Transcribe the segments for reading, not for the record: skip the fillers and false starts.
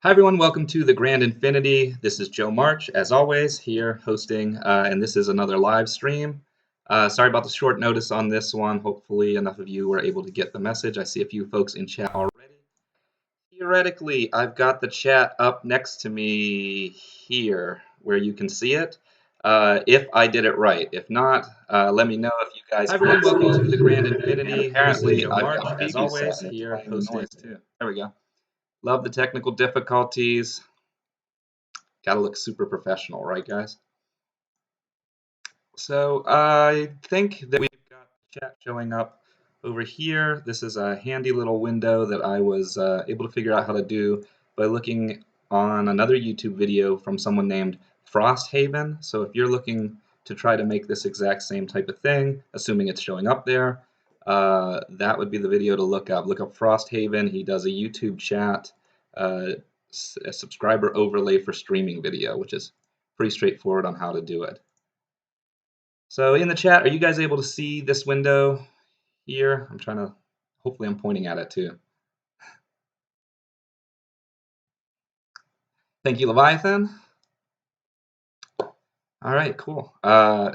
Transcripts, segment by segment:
Hi everyone, welcome to the Grand Infinity. This is Joe March, as always, here hosting, and this is another live stream. Sorry about the short notice on this one. Hopefully enough of you were able to get the message. I see a few folks in chat already. Theoretically, I've got the chat up next to me here, where you can see it, if I did it right. If not, let me know if you guys Hi everyone, can't welcome see to it. the Grand And Infinity. apparently, Joe I've March, got as preview always, set, and it's here playing the hosting. noise too. There we go. Love the technical difficulties. Gotta look super professional, right, guys? So I think that we've got chat showing up over here. This is a handy little window that I was able to figure out how to do by looking on another YouTube video from someone named Frosthaven. So if you're looking to try to make this exact same type of thing, assuming it's showing up there, that would be the video to look up. Look up Frosthaven. He does a YouTube chat, a subscriber overlay for streaming video, which is pretty straightforward on how to do it. So in the chat, are you guys able to see this window here? Hopefully I'm pointing at it too. Thank you, Leviathan. All right, cool.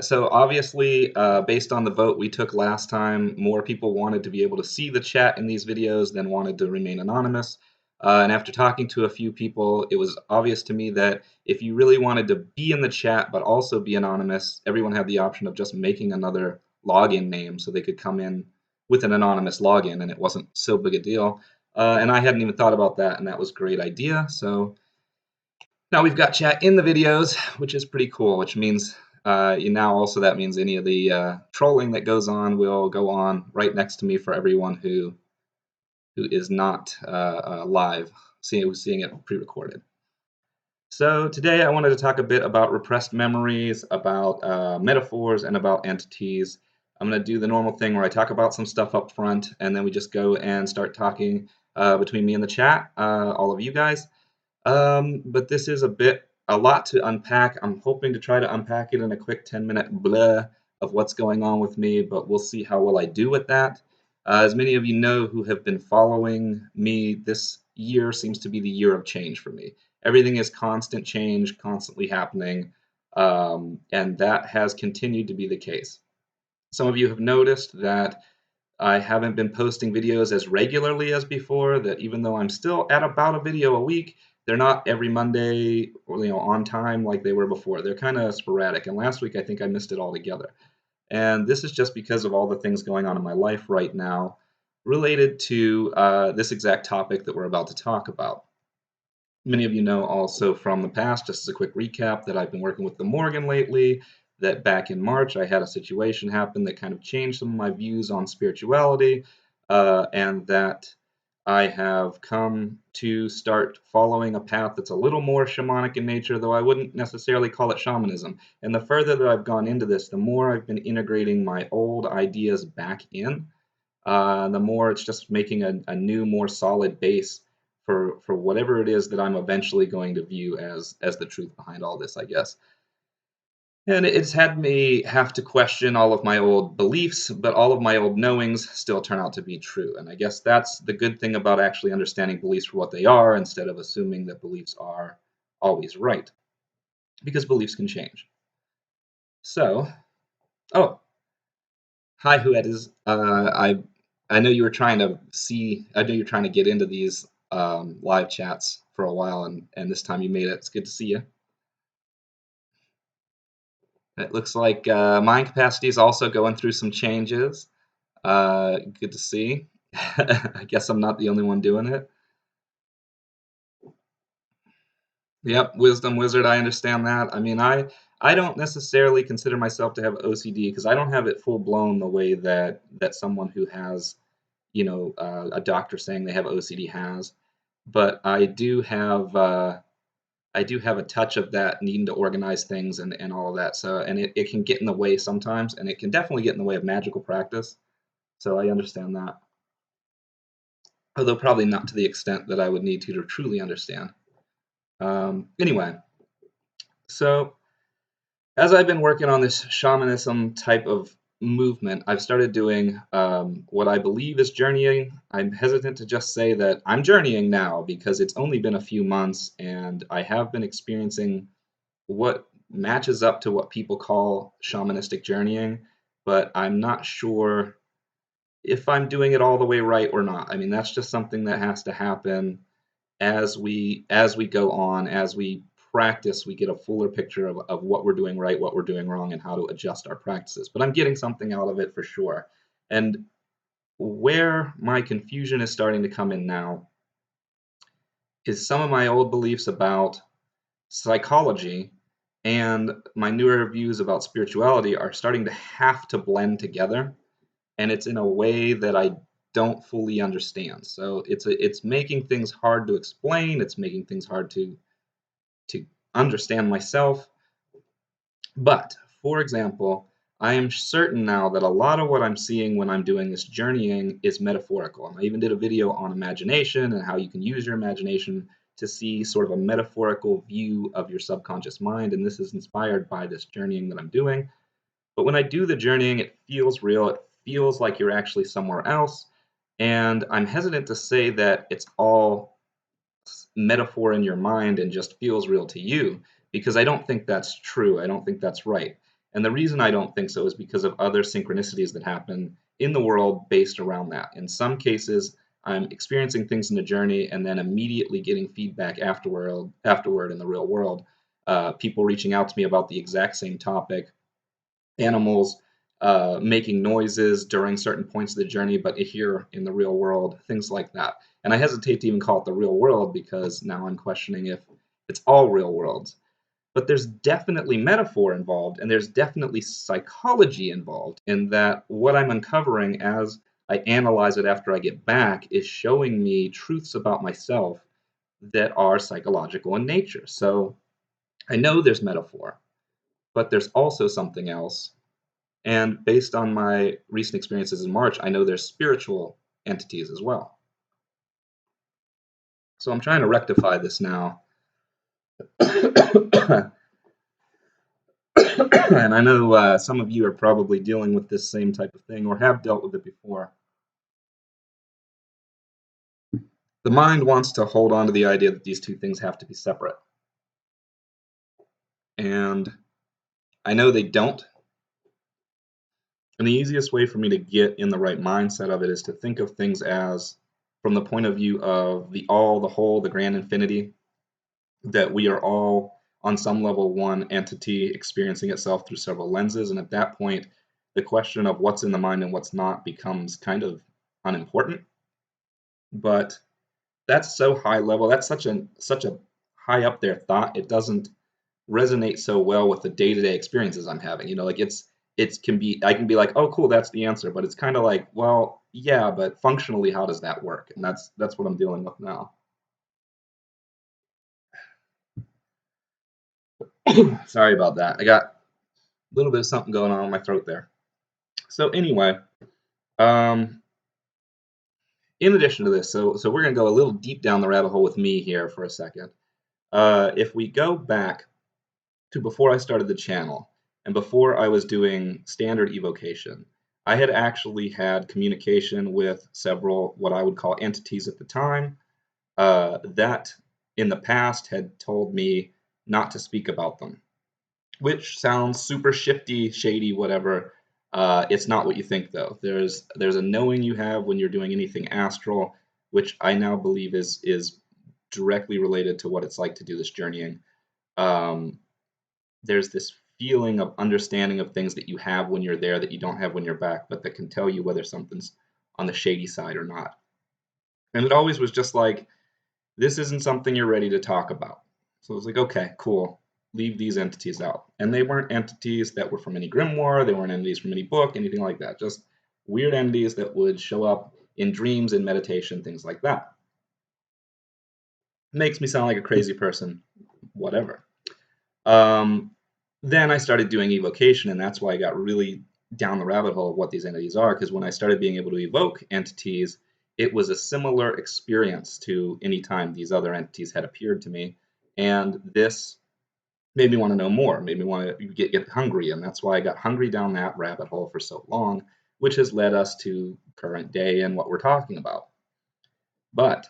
So obviously, based on the vote we took last time, more people wanted to be able to see the chat in these videos than wanted to remain anonymous. And after talking to a few people, it was obvious to me that if you really wanted to be in the chat but also be anonymous, everyone had the option of just making another login name so they could come in with an anonymous login, and it wasn't so big a deal. And I hadn't even thought about that, and that was a great idea. So now we've got chat in the videos, which is pretty cool, which means now also that means any of the trolling that goes on will go on right next to me for everyone who is not live, seeing it pre-recorded. So today I wanted to talk a bit about repressed memories, about metaphors, and about entities. I'm going to do the normal thing where I talk about some stuff up front, and then we just go and start talking between me and the chat, all of you guys. But this is a lot to unpack. I'm hoping to try to unpack it in a quick 10-minute blah of what's going on with me, but we'll see how well I do with that. As many of you know who have been following me, this year seems to be the year of change for me. Everything is constant change, constantly happening, and that has continued to be the case. Some of you have noticed that I haven't been posting videos as regularly as before, that even though I'm still at about a video a week, they're not every Monday or on time like they were before. They're kind of sporadic. And last week I think I missed it altogether. And this is just because of all the things going on in my life right now related to this exact topic that we're about to talk about. Many of you know also from the past, just as a quick recap, that I've been working with the Morgan lately, that back in March I had a situation happen that kind of changed some of my views on spirituality, and that I have come to start following a path that's a little more shamanic in nature, though I wouldn't necessarily call it shamanism. And the further that I've gone into this, the more I've been integrating my old ideas back in, the more it's just making a new, more solid base for whatever it is that I'm eventually going to view as the truth behind all this, I guess. And it's had me have to question all of my old beliefs, but all of my old knowings still turn out to be true. And I guess that's the good thing about actually understanding beliefs for what they are instead of assuming that beliefs are always right, because beliefs can change. So, oh, hi, who is? I know you were trying to I know you're trying to get into these live chats for a while, and this time you made it. It's good to see you. It looks like mind capacity is also going through some changes. Good to see. I guess I'm not the only one doing it. Yep, wisdom wizard. I understand that. I mean, I don't necessarily consider myself to have OCD because I don't have it full blown the way that someone who has, a doctor saying they have OCD has. But I do have a touch of that needing to organize things and all of that. So, and it can get in the way sometimes, and it can definitely get in the way of magical practice. So I understand that. Although probably not to the extent that I would need to truly understand. Anyway, so as I've been working on this shamanism type of movement, I've started doing what I believe is journeying. I'm hesitant to just say that I'm journeying now because it's only been a few months and I have been experiencing what matches up to what people call shamanistic journeying, but I'm not sure if I'm doing it all the way right or not. I mean, that's just something that has to happen as we go on, as we practice, we get a fuller picture of what we're doing right, what we're doing wrong, and how to adjust our practices. But I'm getting something out of it for sure. And where my confusion is starting to come in now is some of my old beliefs about psychology and my newer views about spirituality are starting to have to blend together, and it's in a way that I don't fully understand. So it's making things hard to explain. It's making things hard to understand myself. But for example, I am certain now that a lot of what I'm seeing when I'm doing this journeying is metaphorical. And I even did a video on imagination and how you can use your imagination to see sort of a metaphorical view of your subconscious mind. And this is inspired by this journeying that I'm doing. But when I do the journeying, it feels real. It feels like you're actually somewhere else. And I'm hesitant to say that it's all metaphor in your mind and just feels real to you because I don't think that's true. I don't think that's right. And the reason I don't think so is because of other synchronicities that happen in the world based around that. In some cases, I'm experiencing things in the journey and then immediately getting feedback afterward in the real world. People reaching out to me about the exact same topic, animals making noises during certain points of the journey, but here in the real world, things like that. And I hesitate to even call it the real world because now I'm questioning if it's all real worlds. But there's definitely metaphor involved, and there's definitely psychology involved in that what I'm uncovering as I analyze it after I get back is showing me truths about myself that are psychological in nature. So I know there's metaphor, but there's also something else, and based on my recent experiences in March, I know there's spiritual entities as well. So I'm trying to rectify this now. And I know some of you are probably dealing with this same type of thing or have dealt with it before. The mind wants to hold on to the idea that these two things have to be separate. And I know they don't. And the easiest way for me to get in the right mindset of it is to think of things as from the point of view of the all, the whole, the grand infinity, that we are all on some level one entity experiencing itself through several lenses. And at that point, the question of what's in the mind and what's not becomes kind of unimportant. But that's so high level. That's such a high up there thought. It doesn't resonate so well with the day-to-day experiences I'm having. Like it can be, I can be like, oh cool, that's the answer. But it's kind of like, well, yeah, but functionally, how does that work? And that's what I'm dealing with now. Sorry about that. I got a little bit of something going on in my throat there. So anyway, um, in addition to this, so we're gonna go a little deep down the rabbit hole with me here for a second. If we go back to before I started the channel and before I was doing standard evocation, I had actually had communication with several what I would call entities at the time that in the past had told me not to speak about them, which sounds super shifty, shady, whatever. It's not what you think, though. There's a knowing you have when you're doing anything astral, which I now believe is directly related to what it's like to do this journeying. Um, there's this feeling of understanding of things that you have when you're there that you don't have when you're back, but that can tell you whether something's on the shady side or not. And it always was just like, this isn't something you're ready to talk about. So it was like, okay, cool. Leave these entities out. And they weren't entities that were from any grimoire, they weren't entities from any book, anything like that. Just weird entities that would show up in dreams and meditation, things like that. Makes me sound like a crazy person, whatever. Um, then I started doing evocation, and that's why I got really down the rabbit hole of what these entities are. Because when I started being able to evoke entities, it was a similar experience to any time these other entities had appeared to me. And this made me want to know more, made me want to get hungry. And that's why I got hungry down that rabbit hole for so long, which has led us to current day and what we're talking about. But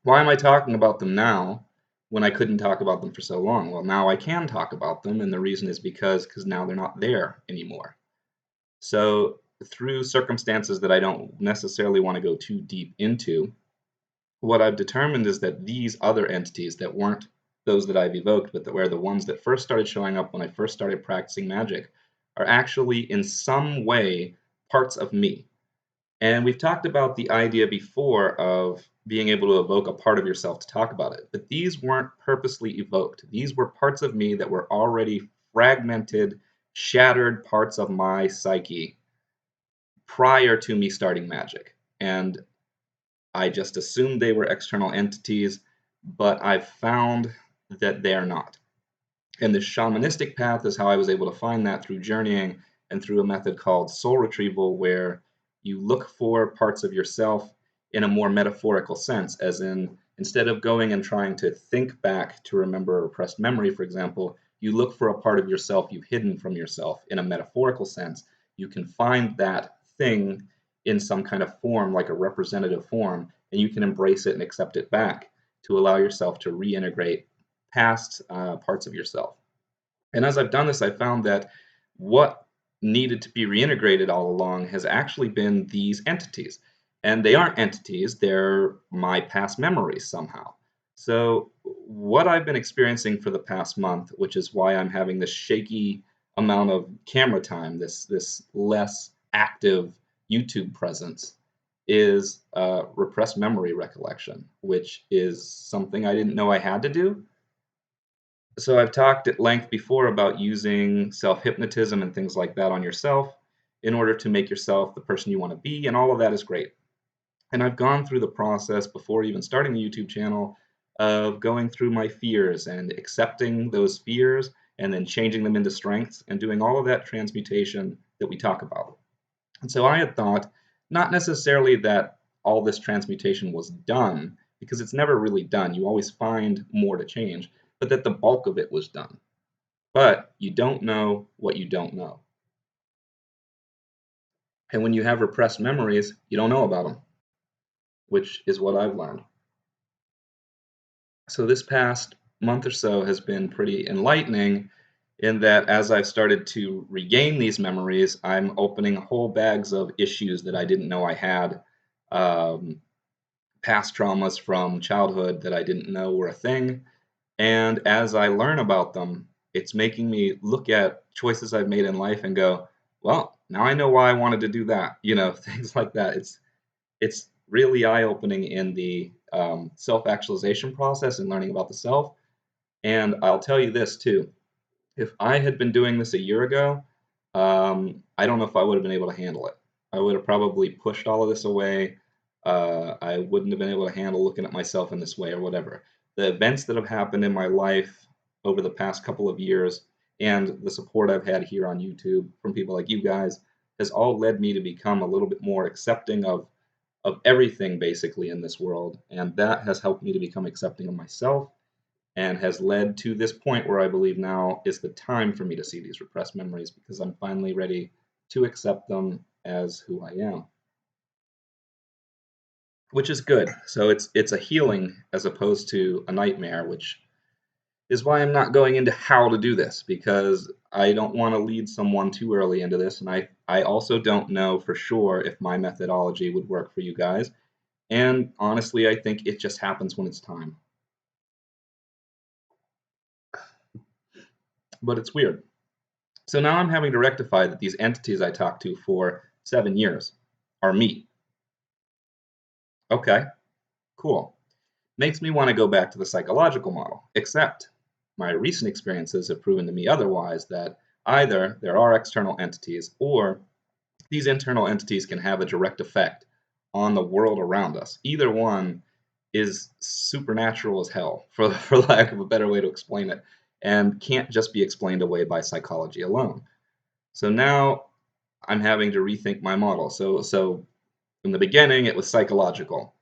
why am I talking about them now when I couldn't talk about them for so long? Well, now I can talk about them, and the reason is because now they're not there anymore. So, through circumstances that I don't necessarily want to go too deep into, what I've determined is that these other entities that weren't those that I've evoked, but that were the ones that first started showing up when I first started practicing magic, are actually in some way parts of me. And we've talked about the idea before of being able to evoke a part of yourself to talk about it. But these weren't purposely evoked. These were parts of me that were already fragmented, shattered parts of my psyche prior to me starting magic. And I just assumed they were external entities, but I've found that they are not. And the shamanistic path is how I was able to find that through journeying and through a method called soul retrieval, where you look for parts of yourself in a more metaphorical sense, as in, instead of going and trying to think back to remember a repressed memory, for example, you look for a part of yourself you've hidden from yourself in a metaphorical sense. You can find that thing in some kind of form, like a representative form, and you can embrace it and accept it back to allow yourself to reintegrate past parts of yourself. And as I've done this, I've found that what needed to be reintegrated all along has actually been these entities. And they aren't entities, they're my past memories somehow. So, what I've been experiencing for the past month, which is why I'm having this shaky amount of camera time, this less active YouTube presence, is repressed memory recollection, which is something I didn't know I had to do. So I've talked at length before about using self-hypnotism and things like that on yourself in order to make yourself the person you want to be, and all of that is great. And I've gone through the process before even starting the YouTube channel of going through my fears and accepting those fears and then changing them into strengths and doing all of that transmutation that we talk about. And so I had thought, not necessarily that all this transmutation was done, because it's never really done. You always find more to change, but that the bulk of it was done. But you don't know what you don't know. And when you have repressed memories, you don't know about them, which is what I've learned. So this past month or so has been pretty enlightening in that as I've started to regain these memories, I'm opening whole bags of issues that I didn't know I had. Um, Past traumas from childhood that I didn't know were a thing. And as I learn about them, it's making me look at choices I've made in life and go, well, now I know why I wanted to do that. Things like that. It's really eye-opening in the self-actualization process and learning about the self. And I'll tell you this too. If I had been doing this a year ago, I don't know if I would have been able to handle it. I would have probably pushed all of this away. I wouldn't have been able to handle looking at myself in this way or whatever. The events that have happened in my life over the past couple of years and the support I've had here on YouTube from people like you guys has all led me to become a little bit more accepting of everything basically in this world. And that has helped me to become accepting of myself and has led to this point where I believe now is the time for me to see these repressed memories because I'm finally ready to accept them as who I am, which is good. So it's a healing as opposed to a nightmare, which is why I'm not going into how to do this because I don't want to lead someone too early into this, and I also don't know for sure if my methodology would work for you guys. And honestly, I think it just happens when it's time. But it's weird. So now I'm having to rectify that these entities I talked to for 7 years are me. Okay, cool. Makes me want to go back to the psychological model, except my recent experiences have proven to me otherwise that either there are external entities or these internal entities can have a direct effect on the world around us. Either one is supernatural as hell, for lack of a better way to explain it, and can't just be explained away by psychology alone. So now I'm having to rethink my model. So in the beginning, it was psychological.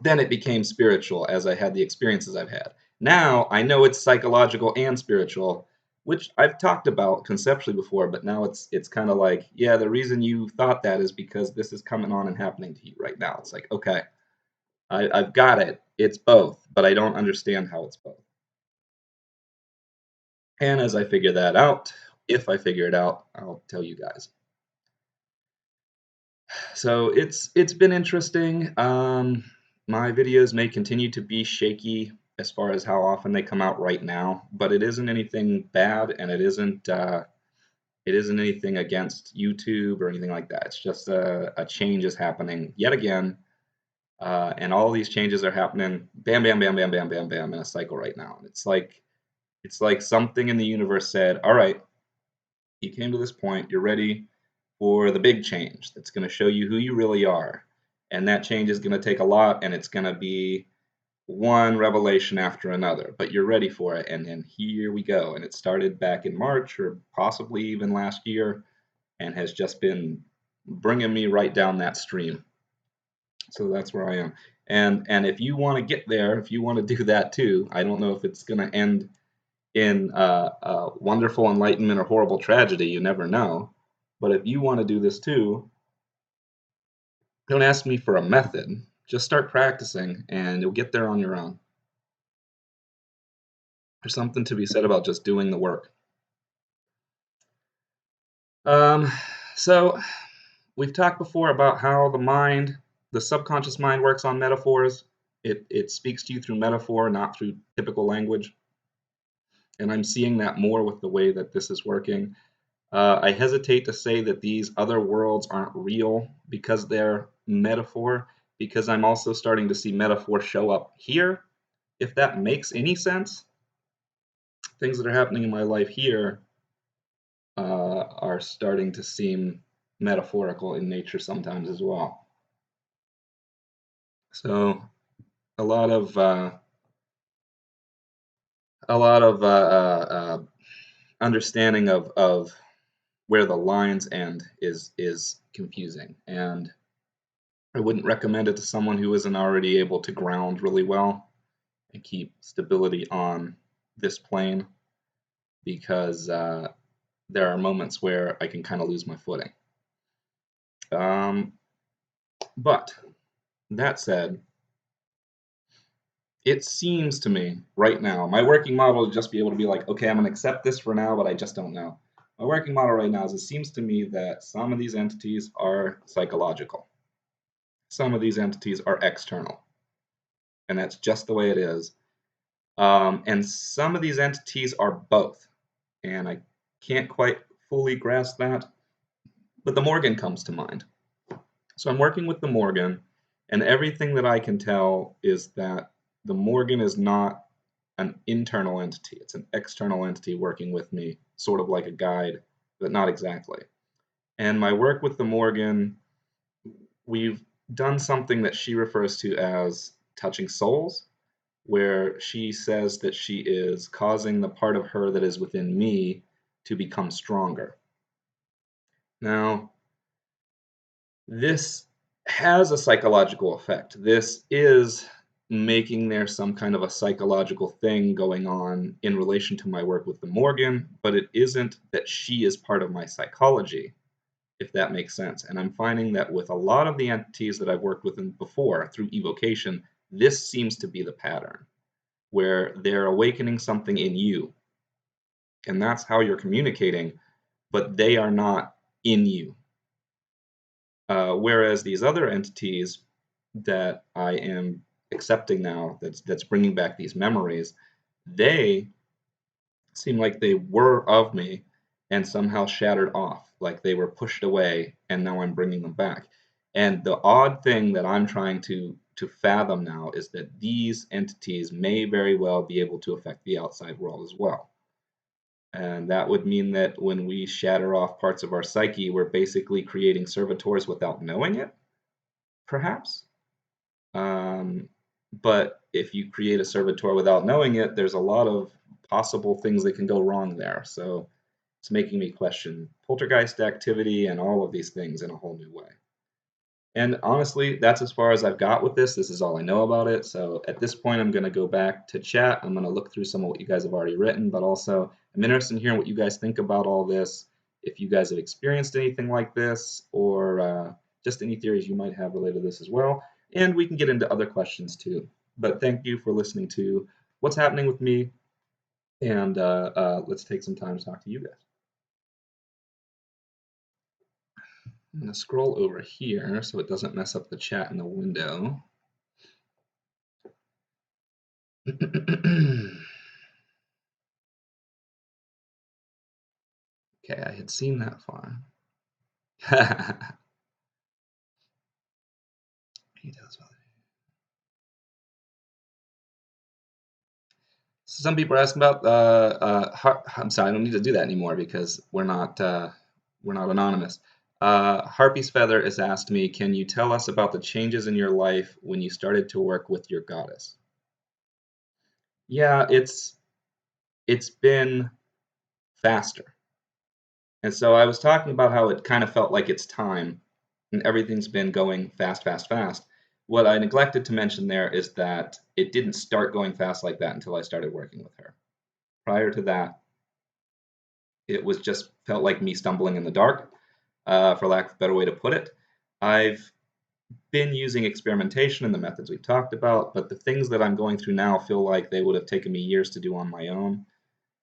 Then it became spiritual as I had the experiences I've had. Now I know it's psychological and spiritual, which I've talked about conceptually before, but now it's kind of like, yeah, the reason you thought that is because this is coming on and happening to you right now. It's like, okay, I've got it. It's both, but I don't understand how it's both. And as I figure that out, if I figure it out, I'll tell you guys. So it's been interesting. My videos may continue to be shaky as far as how often they come out right now, but it isn't anything bad, and it isn't anything against YouTube or anything like that. It's just a change is happening yet again, and all these changes are happening bam, bam, bam, bam, bam, bam, bam in a cycle right now. And it's like something in the universe said, "All right, you came to this point. You're ready for the big change that's going to show you who you really are." And that change is going to take a lot, and it's going to be one revelation after another. But you're ready for it, and then here we go. And it started back in March, or possibly even last year, and has just been bringing me right down that stream. So that's where I am. And if you want to get there, if you want to do that too, I don't know if it's going to end in wonderful enlightenment or horrible tragedy. You never know. But if you want to do this too, don't ask me for a method. Just start practicing, and you'll get there on your own. There's something to be said about just doing the work. Um, so we've talked before about how the mind, the subconscious mind, works on metaphors. It speaks to you through metaphor, not through typical language. And I'm seeing that more with the way that this is working. I hesitate to say that these other worlds aren't real because they're metaphor, because I'm also starting to see metaphor show up here. If that makes any sense, things that are happening in my life here are starting to seem metaphorical in nature sometimes as well. So a lot of understanding of where the lines end is confusing, and I wouldn't recommend it to someone who isn't already able to ground really well and keep stability on this plane, because there are moments where I can kind of lose my footing. But that said, it seems to me right now, my working model is just be able to be like, okay, I'm going to accept this for now, but I just don't know. My working model right now is it seems to me that some of these entities are psychological. Some of these entities are external, and that's just the way it is. And some of these entities are both, and I can't quite fully grasp that, but the Morgan comes to mind. So I'm working with the Morgan, and everything that I can tell is that the Morgan is not an internal entity. It's an external entity working with me, sort of like a guide, but not exactly. And my work with the Morgan, we've done something that she refers to as touching souls, where she says that she is causing the part of her that is within me to become stronger. Now, this has a psychological effect. This is making there some kind of a psychological thing going on in relation to my work with the Morgan, but it isn't that she is part of my psychology, if that makes sense. And I'm finding that with a lot of the entities that I've worked with before through evocation, this seems to be the pattern, where they're awakening something in you. And that's how you're communicating, but they are not in you. Whereas these other entities that I am accepting now, that's bringing back these memories, they seem like they were of me and somehow shattered off, like they were pushed away, and now I'm bringing them back. And the odd thing that I'm trying to fathom now is that these entities may very well be able to affect the outside world as well. And that would mean that when we shatter off parts of our psyche, we're basically creating servitors without knowing it, perhaps. Um, but if you create a servitor without knowing it, there's a lot of possible things that can go wrong there. So it's making me question poltergeist activity and all of these things in a whole new way. And honestly, that's as far as I've got with this. This is all I know about it. So at this point, I'm going to go back to chat. I'm going to look through some of what you guys have already written, but also I'm interested in hearing what you guys think about all this. If you guys have experienced anything like this, or just any theories you might have related to this as well. And we can get into other questions too. But thank you for listening to what's happening with me. And let's take some time to talk to you guys. I'm going to scroll over here so it doesn't mess up the chat in the window. Okay, I had seen that far. He does well. Some people are asking about. I'm sorry, I don't need to do that anymore because we're not anonymous. Harpy's Feather has asked me, can you tell us about the changes in your life when you started to work with your goddess? Yeah, it's been faster. And so I was talking about how it kind of felt like it's time and everything's been going fast, fast, fast. What I neglected to mention there is that it didn't start going fast like that until I started working with her. Prior to that, it was just felt like me stumbling in the dark, for lack of a better way to put it. I've been using experimentation and the methods we've talked about, but the things that I'm going through now feel like they would have taken me years to do on my own,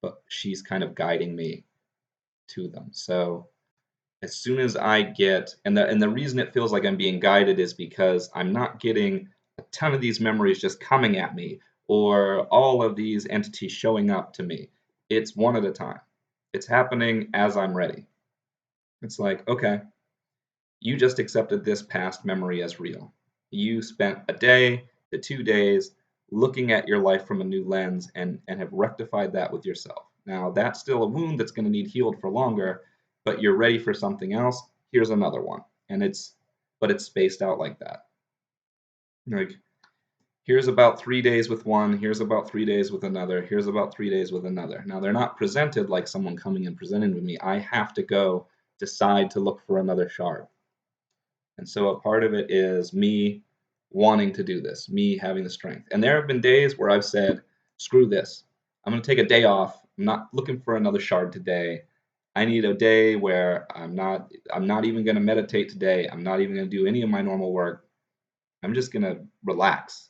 but she's kind of guiding me to them. So as soon as I get, and the reason it feels like I'm being guided is because I'm not getting a ton of these memories just coming at me or all of these entities showing up to me. It's one at a time. It's happening as I'm ready. It's like, okay, you just accepted this past memory as real. You spent a day to 2 days looking at your life from a new lens and have rectified that with yourself. Now, that's still a wound that's going to need healed for longer, but you're ready for something else. Here's another one. But it's spaced out like that. Like, here's about 3 days with one, here's about 3 days with another, here's about 3 days with another. Now, they're not presented like someone coming and presenting with me. I have to go decide to look for another shard. And so a part of it is me wanting to do this, me having the strength. And there have been days where I've said, screw this. I'm going to take a day off. I'm not looking for another shard today. I need a day where I'm not even going to meditate today. I'm not even going to do any of my normal work. I'm just going to relax.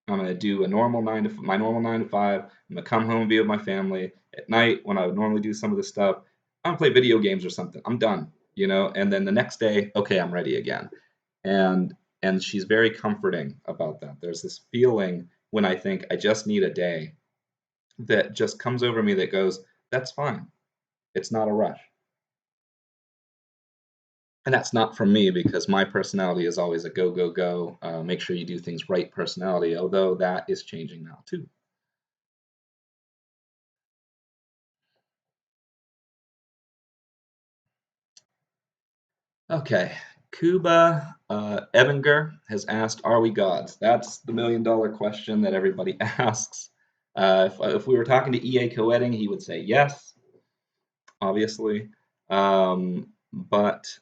I'm going to do my normal 9 to 5. I'm going to come home and be with my family at night when I would normally do some of this stuff. I'm going to play video games or something. I'm done, and then the next day, okay, I'm ready again. And she's very comforting about that. There's this feeling when I think I just need a day that just comes over me that goes, that's fine. It's not a rush. And that's not from me because my personality is always a go, go, go, make sure you do things right personality, although that is changing now too. Okay. Kuba Evinger has asked, are we gods? That's the $1 million question that everybody asks. If we were talking to EA Coedding, he would say yes, obviously. But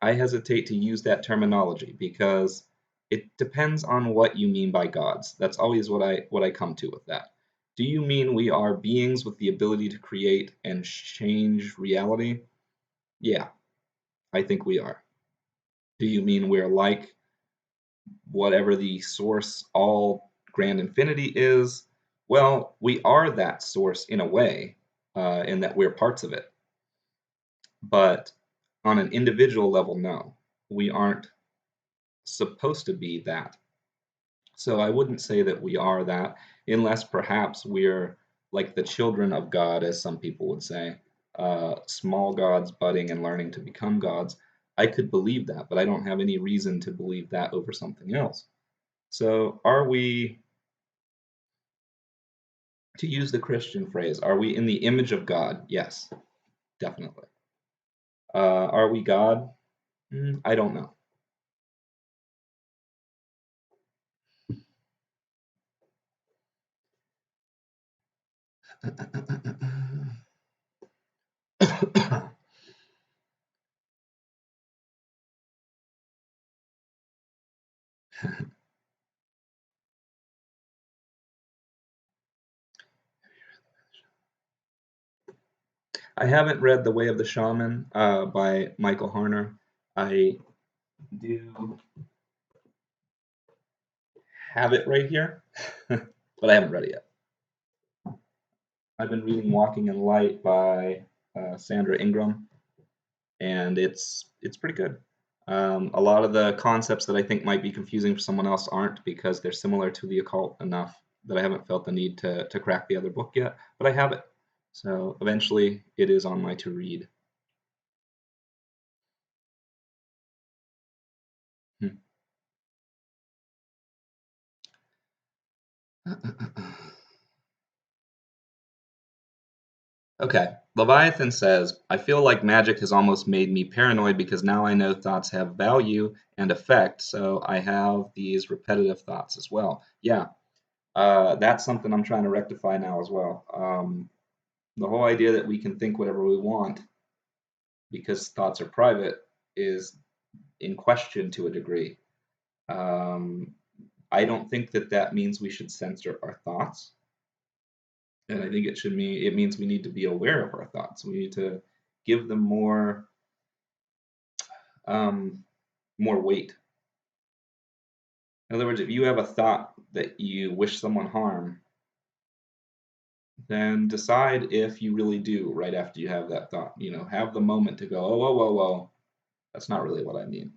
I hesitate to use that terminology because it depends on what you mean by gods. That's always what I come to with that. Do you mean we are beings with the ability to create and change reality? Yeah, I think we are. Do you mean we're like whatever the source all grand infinity is? Well, we are that source in a way, in that we're parts of it. But on an individual level, no, we aren't supposed to be that. So I wouldn't say that we are that, unless perhaps we're like the children of God, as some people would say, small gods budding and learning to become gods. I could believe that, but I don't have any reason to believe that over something else. So are we, to use the Christian phrase, are we in the image of God? Yes, definitely. Are we God? I don't know. I haven't read The Way of the Shaman by Michael Harner. I do have it right here, but I haven't read it yet. I've been reading Walking in Light by Sandra Ingram, and it's pretty good. A lot of the concepts that I think might be confusing for someone else aren't because they're similar to the occult enough that I haven't felt the need to crack the other book yet, but I have it. So eventually it is on my to read. Hmm. Okay. Leviathan says, I feel like magic has almost made me paranoid because now I know thoughts have value and effect, so I have these repetitive thoughts as well. Yeah, that's something I'm trying to rectify now as well. The whole idea that we can think whatever we want because thoughts are private is in question to a degree. Um, I don't think that that means we should censor our thoughts, and I think it means we need to be aware of our thoughts. We need to give them um, more weight. In other words, if you have a thought that you wish someone harm, then decide if you really do right after you have that thought. You know, have the moment to go, oh, whoa, whoa, whoa, that's not really what I mean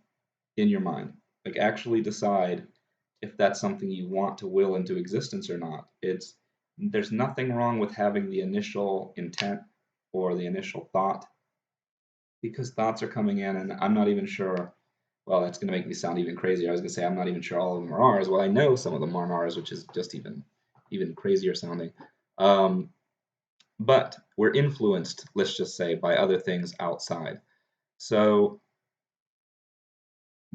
in your mind. Like actually decide if that's something you want to will into existence or not. There's nothing wrong with having the initial intent or the initial thought because thoughts are coming in and I'm not even sure. Well, that's going to make me sound even crazier. I was going to say I'm not even sure all of them are ours. Well, I know some of them aren't ours, which is just even crazier sounding. Um, but we're influenced, let's just say, by other things outside. So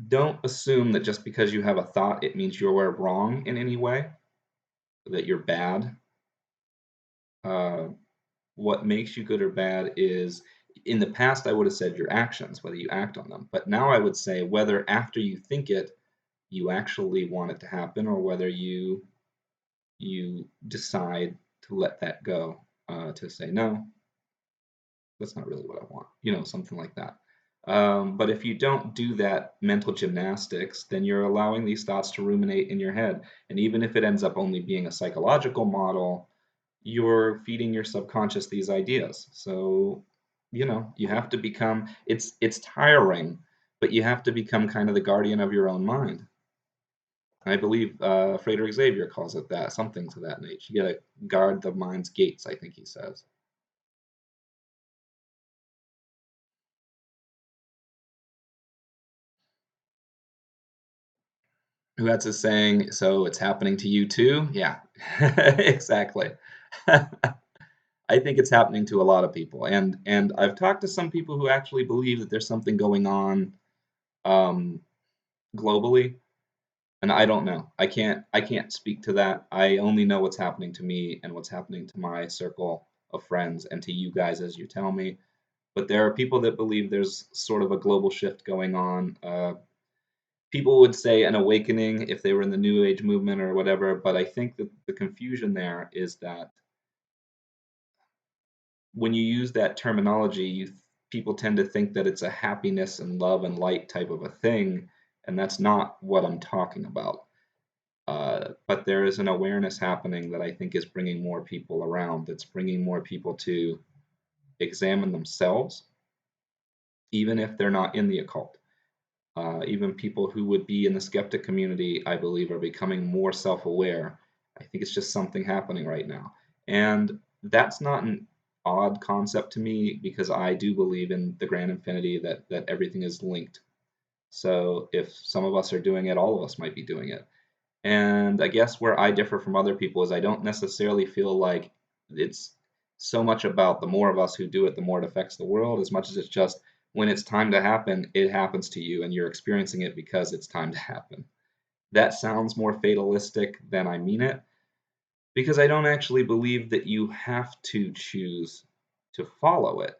don't assume that just because you have a thought, it means you're wrong in any way, that you're bad. Uh, what makes you good or bad is, in the past, I would have said your actions, whether you act on them. But now I would say whether after you think it, you actually want it to happen, or whether you decide to let that go, to say no, that's not really what I want, something like that. But if you don't do that mental gymnastics, then you're allowing these thoughts to ruminate in your head. And even if it ends up only being a psychological model, you're feeding your subconscious these ideas. So, you have to become, it's tiring, but you have to become kind of the guardian of your own mind. I believe Frederick Xavier calls it that, something to that nature. You gotta guard the mind's gates, I think he says. Who that's a saying, so it's happening to you too? Yeah, exactly. I think it's happening to a lot of people, and I've talked to some people who actually believe that there's something going on um, globally, and I don't know. I can't speak to that. I only know what's happening to me and what's happening to my circle of friends and to you guys as you tell me. But there are people that believe there's sort of a global shift going on. People would say an awakening if they were in the New Age movement or whatever, but I think that the confusion there is that when you use that terminology, people tend to think that it's a happiness and love and light type of a thing, and that's not what I'm talking about. But there is an awareness happening that I think is bringing more people around. That's bringing more people to examine themselves, even if they're not in the occult. Even people who would be in the skeptic community, I believe, are becoming more self aware. I think it's just something happening right now. And that's not an odd concept to me because I do believe in the grand infinity that everything is linked. So if some of us are doing it, all of us might be doing it. And I guess where I differ from other people is I don't necessarily feel like it's so much about the more of us who do it, the more it affects the world, as much as it's just when it's time to happen, it happens to you and you're experiencing it because it's time to happen. That sounds more fatalistic than I mean it because I don't actually believe that you have to choose to follow it.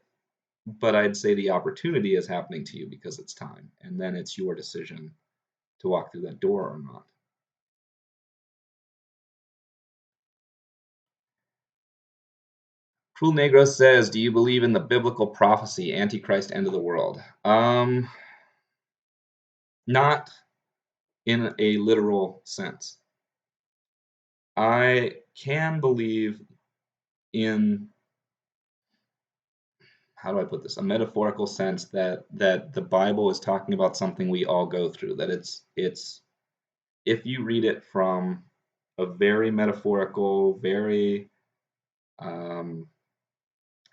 But I'd say the opportunity is happening to you because it's time, and then it's your decision to walk through that door or not. Cruel Negro says, "Do you believe in the biblical prophecy, Antichrist, end of the world?" Not in a literal sense. I can believe in, how do I put this, a metaphorical sense that the Bible is talking about something we all go through. That it's if you read it from a very metaphorical, very um,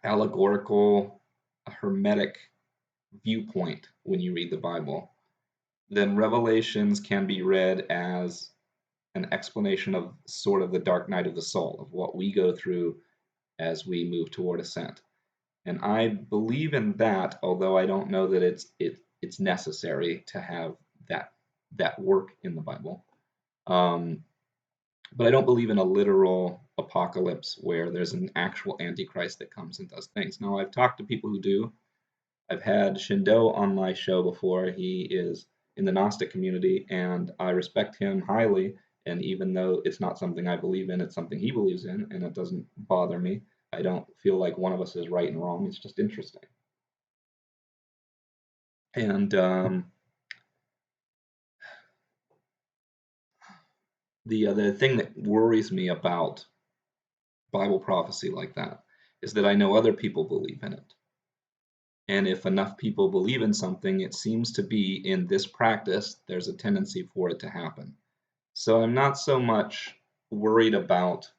allegorical, hermetic viewpoint when you read the Bible, then Revelations can be read as an explanation of sort of the dark night of the soul, of what we go through as we move toward ascent. And I believe in that, although I don't know that it's necessary to have that work in the Bible. But I don't believe in a literal apocalypse where there's an actual antichrist that comes and does things. Now, I've talked to people who do. I've had Shindo on my show before. He is in the Gnostic community, and I respect him highly. And even though it's not something I believe in, it's something he believes in, and it doesn't bother me. I don't feel like one of us is right and wrong. It's just interesting. And the thing that worries me about Bible prophecy like that is that I know other people believe in it. And if enough people believe in something, it seems to be in this practice, there's a tendency for it to happen. So I'm not so much worried about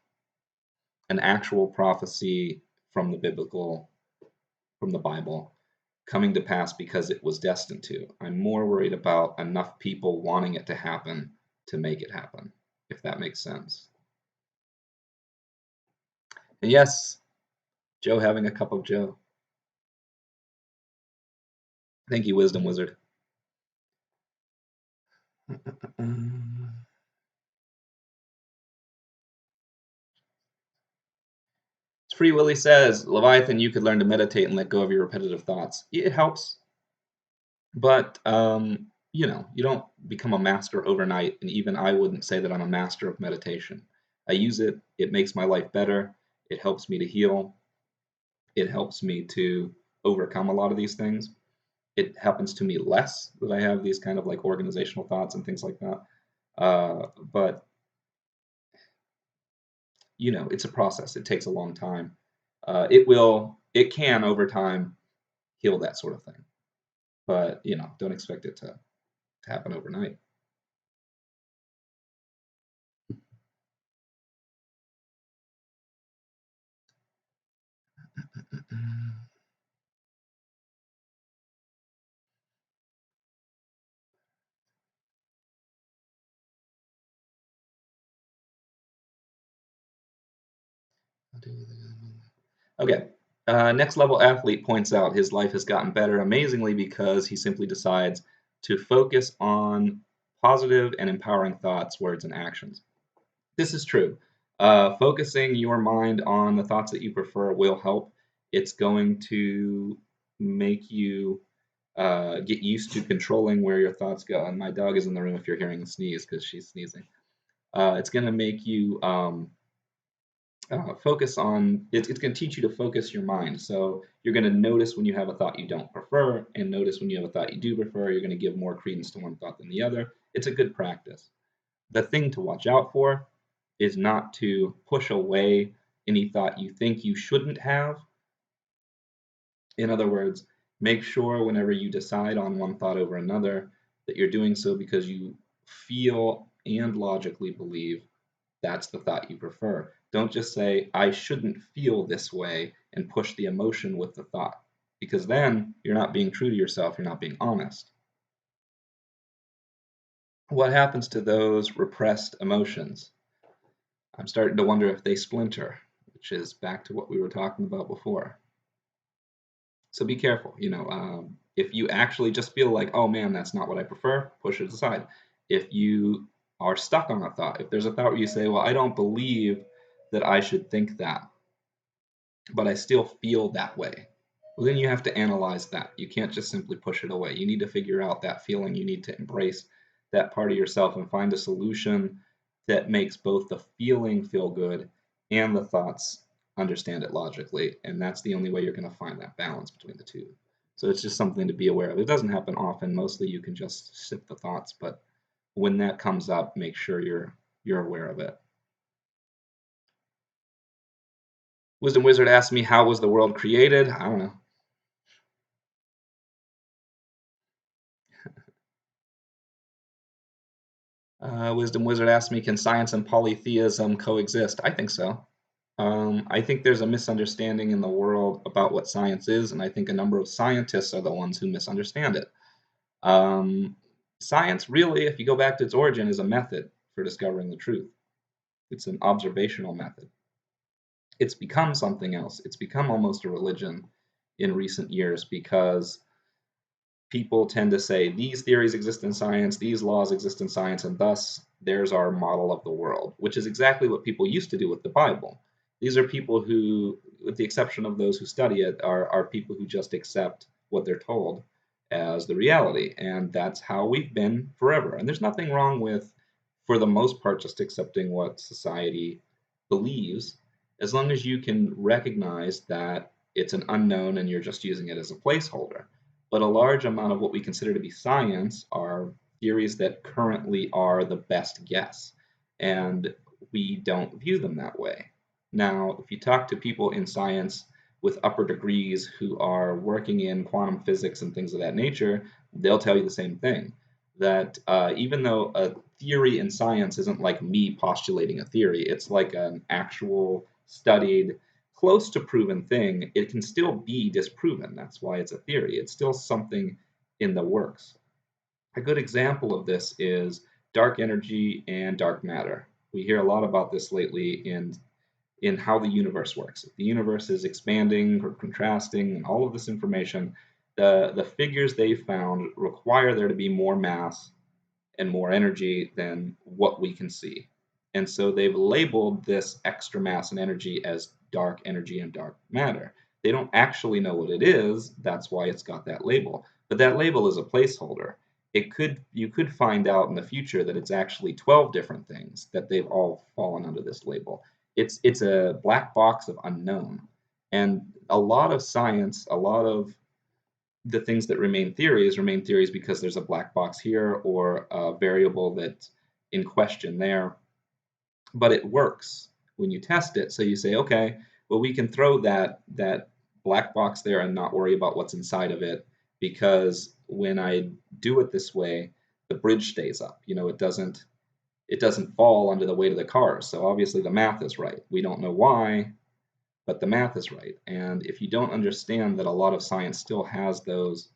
an actual prophecy from from the Bible coming to pass because it was destined to. I'm more worried about enough people wanting it to happen to make it happen, if that makes sense. And yes, Joe having a cup of Joe. Thank you, Wisdom Wizard. Free Willy says, Leviathan, you could learn to meditate and let go of your repetitive thoughts. It helps, but you don't become a master overnight, and even I wouldn't say that I'm a master of meditation. I use it, it makes my life better, it helps me to heal, it helps me to overcome a lot of these things. It happens to me less that I have these kind of like organizational thoughts and things like that. But it's a process. It takes a long time. It can over time heal that sort of thing. But don't expect it to happen overnight. Okay. Next level athlete points out his life has gotten better amazingly because he simply decides to focus on positive and empowering thoughts, words, and actions. This is true. Focusing your mind on the thoughts that you prefer will help. It's going to make you get used to controlling where your thoughts go. And my dog is in the room if you're hearing a sneeze because she's sneezing. It's going to make you focus on, it's going to teach you to focus your mind. So you're going to notice when you have a thought you don't prefer, and notice when you have a thought you do prefer. You're going to give more credence to one thought than the other. It's a good practice. The thing to watch out for is not to push away any thought you think you shouldn't have. In other words, make sure whenever you decide on one thought over another that you're doing so because you feel and logically believe that's the thought you prefer. Don't just say, I shouldn't feel this way, and push the emotion with the thought, because then you're not being true to yourself, you're not being honest. What happens to those repressed emotions? I'm starting to wonder if they splinter, which is back to what we were talking about before. So be careful. If you actually just feel like, oh man, that's not what I prefer, push it aside. If you are stuck on a thought, if there's a thought where you say, well, I don't believe that I should think that, but I still feel that way, well, then you have to analyze that. You can't just simply push it away. You need to figure out that feeling. You need to embrace that part of yourself and find a solution that makes both the feeling feel good and the thoughts understand it logically. And that's the only way you're going to find that balance between the two. So it's just something to be aware of. It doesn't happen often. Mostly you can just sip the thoughts, but when that comes up, make sure you're aware of it. Wisdom Wizard asked me, how was the world created? I don't know. Wisdom Wizard asked me, can science and polytheism coexist? I think so. I think there's a misunderstanding in the world about what science is, and I think a number of scientists are the ones who misunderstand it. Um, Science, really, if you go back to its origin, is a method for discovering the truth. It's an observational method. It's become something else. It's become almost a religion in recent years because people tend to say these theories exist in science, these laws exist in science, and thus there's our model of the world, which is exactly what people used to do with the Bible. These are people who, with the exception of those who study it, are people who just accept what they're told as the reality. And that's how we've been forever. And there's nothing wrong with, for the most part, just accepting what society believes, as long as you can recognize that it's an unknown and you're just using it as a placeholder. But a large amount of what we consider to be science are theories that currently are the best guess, and we don't view them that way. Now, if you talk to people in science with upper degrees who are working in quantum physics and things of that nature, they'll tell you the same thing. That even though a theory in science isn't like me postulating a theory, it's like an actual studied close to proven thing, it can still be disproven. That's why it's a theory. It's still something in the works. A good example of this is dark energy and dark matter. We hear a lot about this lately in how the universe works. If the universe is expanding or contrasting and all of this information, the figures they found require there to be more mass and more energy than what we can see. And so they've labeled this extra mass and energy as dark energy and dark matter. They don't actually know what it is. That's why it's got that label. But that label is a placeholder. You could find out in the future that it's actually 12 different things that they've all fallen under this label. It's a black box of unknown. And a lot of science, a lot of the things that remain theories because there's a black box here or a variable that's in question there. But it works when you test it. So you say, okay, well, we can throw that black box there and not worry about what's inside of it because when I do it this way, the bridge stays up. It doesn't fall under the weight of the cars. So obviously the math is right. We don't know why, but the math is right. And if you don't understand that a lot of science still has those,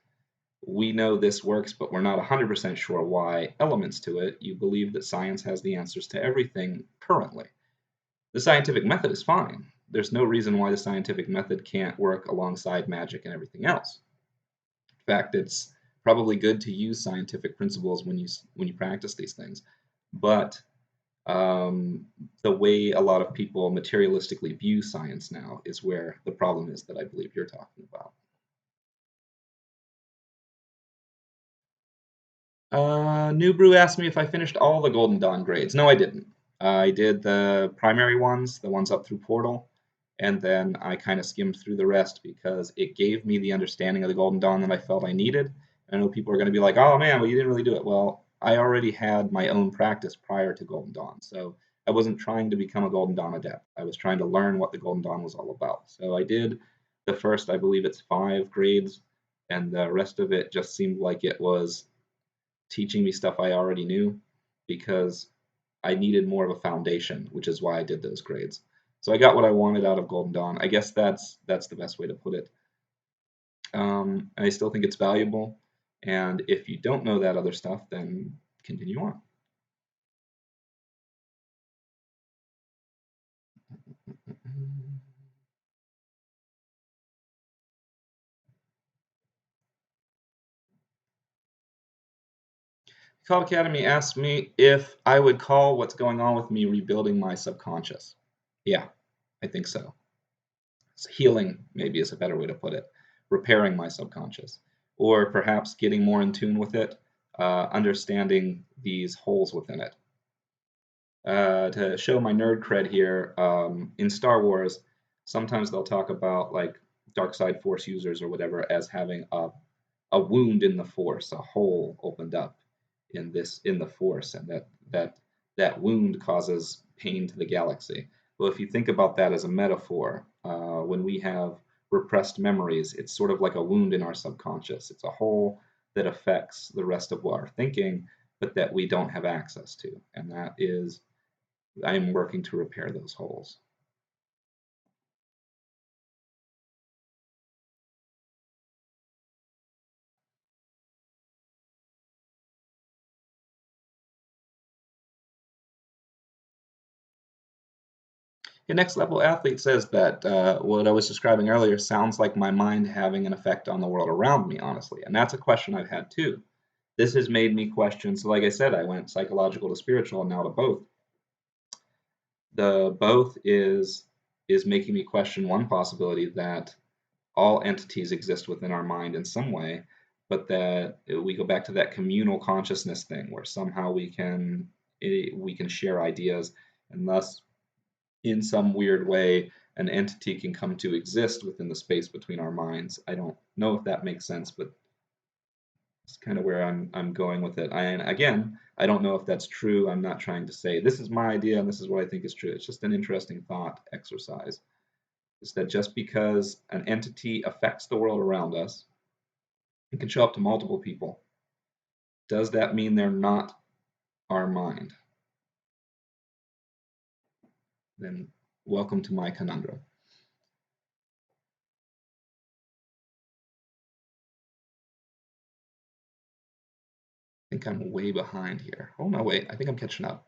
we know this works, but we're not 100% sure why elements to it, you believe that science has the answers to everything currently. The scientific method is fine. There's no reason why the scientific method can't work alongside magic and everything else. In fact, it's probably good to use scientific principles when you practice these things. But um, the way a lot of people materialistically view science now is where the problem is that I believe you're talking about. New Brew asked me if I finished all the Golden Dawn grades. No, I didn't. I did the primary ones, the ones up through Portal, and then I kind of skimmed through the rest because it gave me the understanding of the Golden Dawn that I felt I needed. I know people are going to be like, "Oh man, well you didn't really do it." Well, I already had my own practice prior to Golden Dawn, so I wasn't trying to become a Golden Dawn adept. I was trying to learn what the Golden Dawn was all about. So I did the first, I believe it's 5 grades, and the rest of it just seemed like it was teaching me stuff I already knew because I needed more of a foundation, which is why I did those grades. So I got what I wanted out of Golden Dawn. I guess that's the best way to put it. I still think it's valuable, and if you don't know that other stuff, then continue on. Call Academy asked me if I would call what's going on with me rebuilding my subconscious. Yeah, I think so. Healing maybe is a better way to put it, repairing my subconscious, or perhaps getting more in tune with it. understanding these holes within it. To show my nerd cred here, in Star Wars, sometimes they'll talk about like dark side force users or whatever as having a wound in the force, a hole opened up in the force, and that wound causes pain to the galaxy. Well, if you think about that as a metaphor, when we have repressed memories, it's sort of like a wound in our subconscious. It's a hole that affects the rest of our thinking, but that we don't have access to, and that is I'm working to repair those holes. The next level athlete says that what I was describing earlier sounds like my mind having an effect on the world around me, honestly. And that's a question I've had too. This has made me question. So, like I said, I went psychological to spiritual and now to both. The both is making me question one possibility that all entities exist within our mind in some way, but that we go back to that communal consciousness thing where somehow we can share ideas, and thus in some weird way an entity can come to exist within the space between our minds. I don't know if that makes sense, but it's kind of where I'm going with it. And again, I don't know if that's true. I'm not trying to say this is my idea and this is what I think is true. It's just an interesting thought exercise. Is that just because an entity affects the world around us, it can show up to multiple people. Does that mean they're not our mind? Then welcome to my conundrum. I think I'm way behind here. Oh no, wait, I think I'm catching up.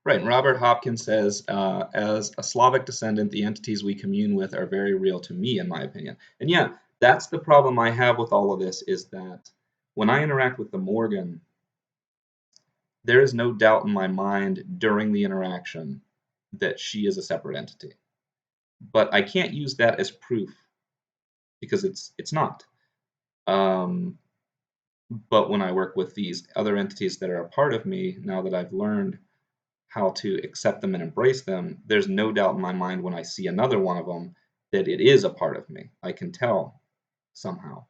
Right, and Robert Hopkins says, as a Slavic descendant, the entities we commune with are very real to me, in my opinion. And yeah, that's the problem I have with all of this is that when I interact with the Morgan, there is no doubt in my mind during the interaction that she is a separate entity. But I can't use that as proof because it's not. Um, but when I work with these other entities that are a part of me, now that I've learned how to accept them and embrace them, there's no doubt in my mind when I see another one of them that it is a part of me. I can tell somehow.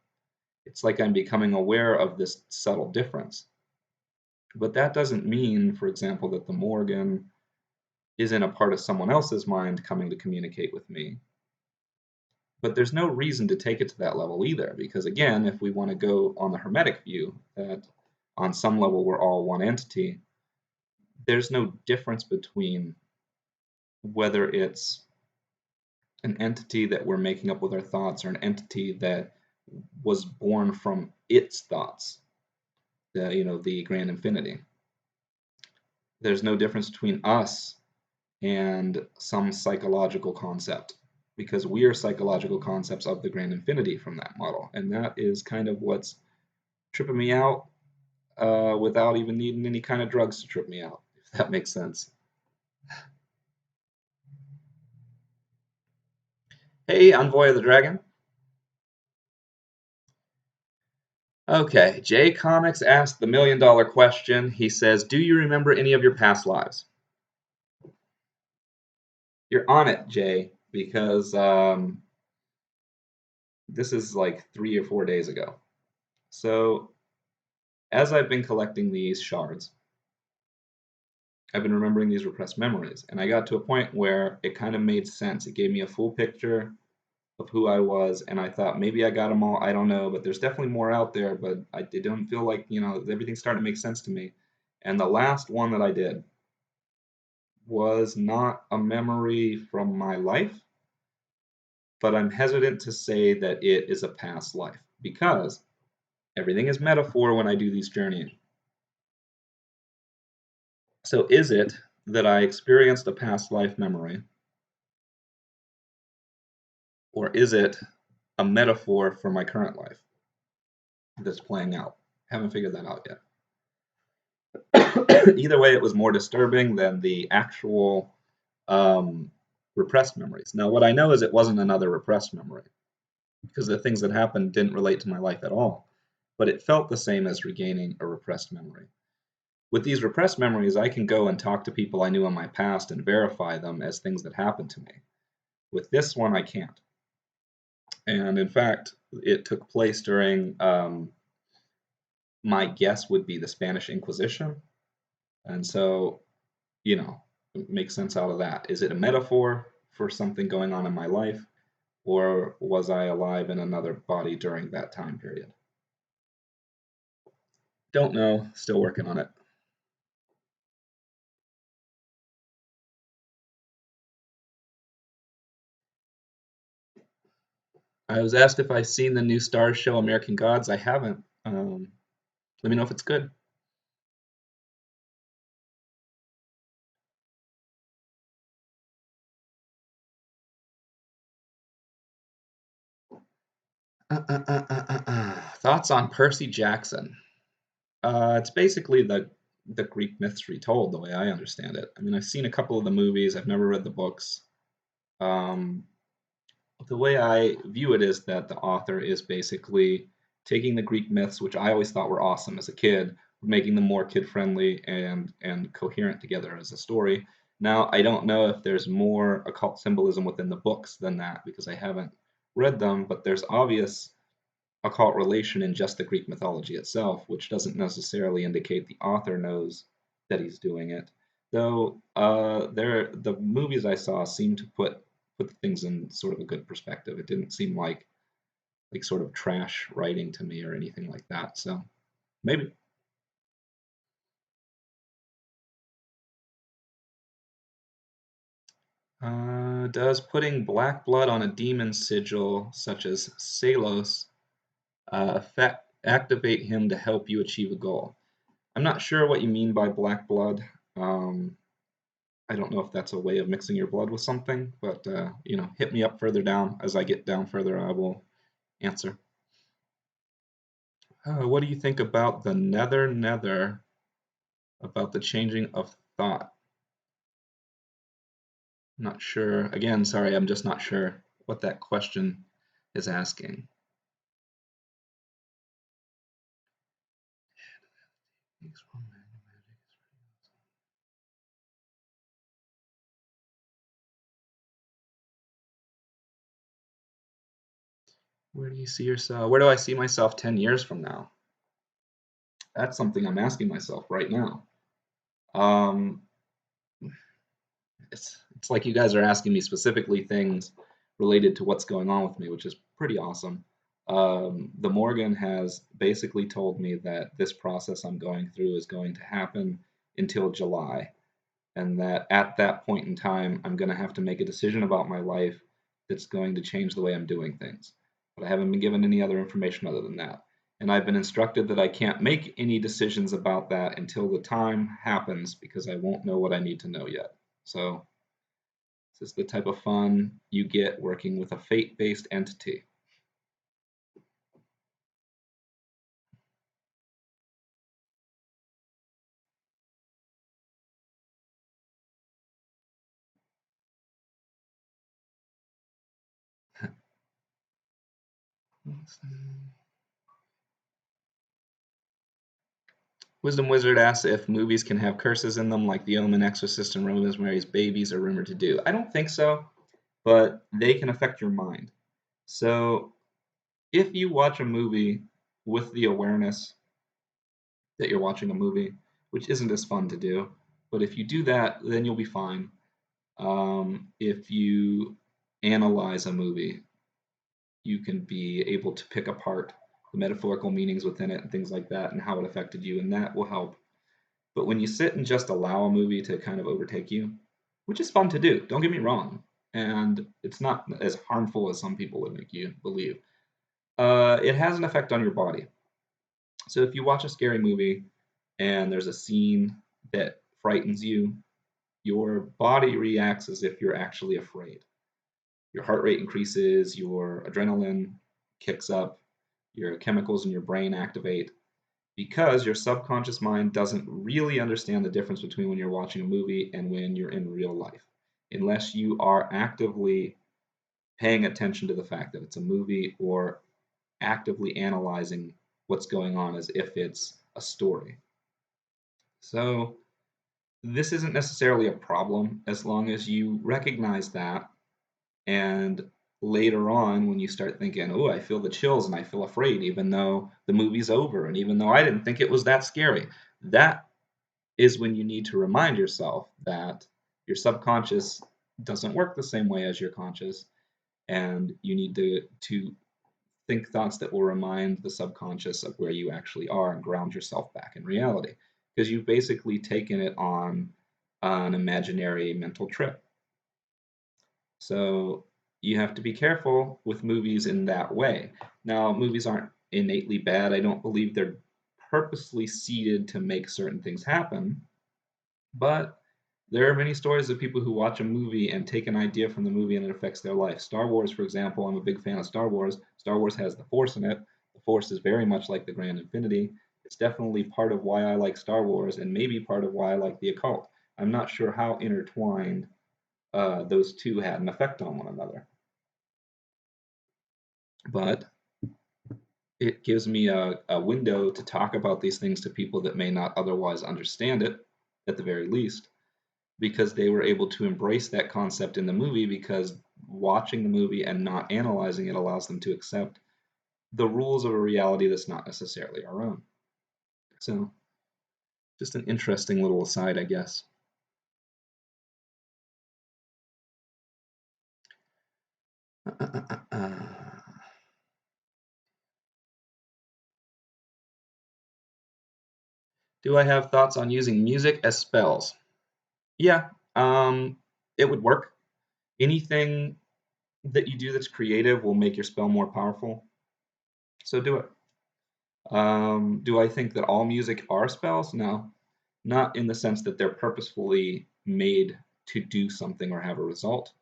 It's like I'm becoming aware of this subtle difference. But that doesn't mean, for example, that the Morgan isn't a part of someone else's mind coming to communicate with me. But there's no reason to take it to that level either, because again, if we want to go on the Hermetic view, that on some level we're all one entity, there's no difference between whether it's an entity that we're making up with our thoughts or an entity that was born from its thoughts, the grand infinity. There's no difference between us and some psychological concept because we are psychological concepts of the grand infinity from that model. And that is kind of what's tripping me out without even needing any kind of drugs to trip me out, if that makes sense. Hey, Envoy of the Dragon. Okay, Jay Comics asked the $1,000,000 question. He says, do you remember any of your past lives? You're on it, Jay, because this is like 3 or 4 days ago. So, as I've been collecting these shards, I've been remembering these repressed memories, and I got to a point where it kind of made sense. It gave me a full picture of who I was, and I thought maybe I got them all. I don't know, but there's definitely more out there. But it don't feel like everything's starting to make sense to me. And the last one that I did was not a memory from my life, but I'm hesitant to say that it is a past life because everything is metaphor when I do these journeys. So is it that I experienced a past life memory, or is it a metaphor for my current life that's playing out? Haven't figured that out yet. Either way, it was more disturbing than the actual repressed memories. Now, what I know is it wasn't another repressed memory because the things that happened didn't relate to my life at all, but it felt the same as regaining a repressed memory. With these repressed memories, I can go and talk to people I knew in my past and verify them as things that happened to me. With this one, I can't. And in fact, it took place during, my guess would be the Spanish Inquisition. And so, you know, make sense out of that. Is it a metaphor for something going on in my life, or was I alive in another body during that time period? Don't know. Still working on it. I was asked if I've seen the new Stars show American Gods. I haven't. Let me know if it's good. Thoughts on Percy Jackson? It's basically the Greek myths retold, the way I understand it. I mean, I've seen a couple of the movies. I've never read the books. Um, the way I view it is that the author is basically taking the Greek myths, which I always thought were awesome as a kid, making them more kid friendly and coherent together as a story. Now, I don't know if there's more occult symbolism within the books than that because I haven't read them, but there's obvious occult relation in just the Greek mythology itself, which doesn't necessarily indicate the author knows that he's doing it. Though the movies I saw seem to put things in sort of a good perspective. It didn't seem like sort of trash writing to me or anything like that. So maybe. Does putting black blood on a demon sigil, such as Salos, activate him to help you achieve a goal? I'm not sure what you mean by black blood. Um, I don't know if that's a way of mixing your blood with something, but hit me up further down. As I get down further, I will answer. What do you think about the nether, about the changing of thought? Not sure. Again, sorry, I'm just not sure what that question is asking. Where do you see yourself? Where do I see myself 10 years from now? That's something I'm asking myself right now. Um, it's like you guys are asking me specifically things related to what's going on with me, which is pretty awesome. The Morgan has basically told me that this process I'm going through is going to happen until July, and that at that point in time, I'm going to have to make a decision about my life that's going to change the way I'm doing things. But I haven't been given any other information other than that. And I've been instructed that I can't make any decisions about that until the time happens because I won't know what I need to know yet. So this is the type of fun you get working with a fate-based entity. Wisdom Wizard asks if movies can have curses in them like The Omen, Exorcist, and Rosemary's Babies are rumored to do. I don't think so, but they can affect your mind. So if you watch a movie with the awareness that you're watching a movie, which isn't as fun to do, but if you do that, then you'll be fine. If you analyze a movie, you can be able to pick apart the metaphorical meanings within it and things like that and how it affected you, and that will help. But when you sit and just allow a movie to kind of overtake you, which is fun to do, don't get me wrong, and it's not as harmful as some people would make you believe, it has an effect on your body. So if you watch a scary movie and there's a scene that frightens you, your body reacts as if you're actually afraid. Your heart rate increases, your adrenaline kicks up, your chemicals in your brain activate because your subconscious mind doesn't really understand the difference between when you're watching a movie and when you're in real life. unless you are actively paying attention to the fact that it's a movie or actively analyzing what's going on as if it's a story. So, this isn't necessarily a problem as long as you recognize that, and later on when you start thinking, oh, I feel the chills and I feel afraid even though the movie's over and even though I didn't think it was that scary, that is when you need to remind yourself that your subconscious doesn't work the same way as your conscious, and you need to think thoughts that will remind the subconscious of where you actually are and ground yourself back in reality, because you've basically taken it on an imaginary mental trip. So you have to be careful with movies in that way. Now, movies aren't innately bad. I don't believe they're purposely seeded to make certain things happen, but there are many stories of people who watch a movie and take an idea from the movie and it affects their life. Star Wars, for example, I'm a big fan of Star Wars. Star Wars has the Force in it. The Force is very much like the Grand Infinity. It's definitely part of why I like Star Wars and maybe part of why I like the occult. I'm not sure how intertwined those two had an effect on one another, but it gives me a window to talk about these things to people that may not otherwise understand it, at the very least, because they were able to embrace that concept in the movie, because watching the movie and not analyzing it allows them to accept the rules of a reality that's not necessarily our own. So, just an interesting little aside, I guess. Do I have thoughts on using music as spells? Yeah, it would work. Anything that you do that's creative will make your spell more powerful. So do it. Do I think that all music are spells? No, not in the sense that they're purposefully made to do something or have a result.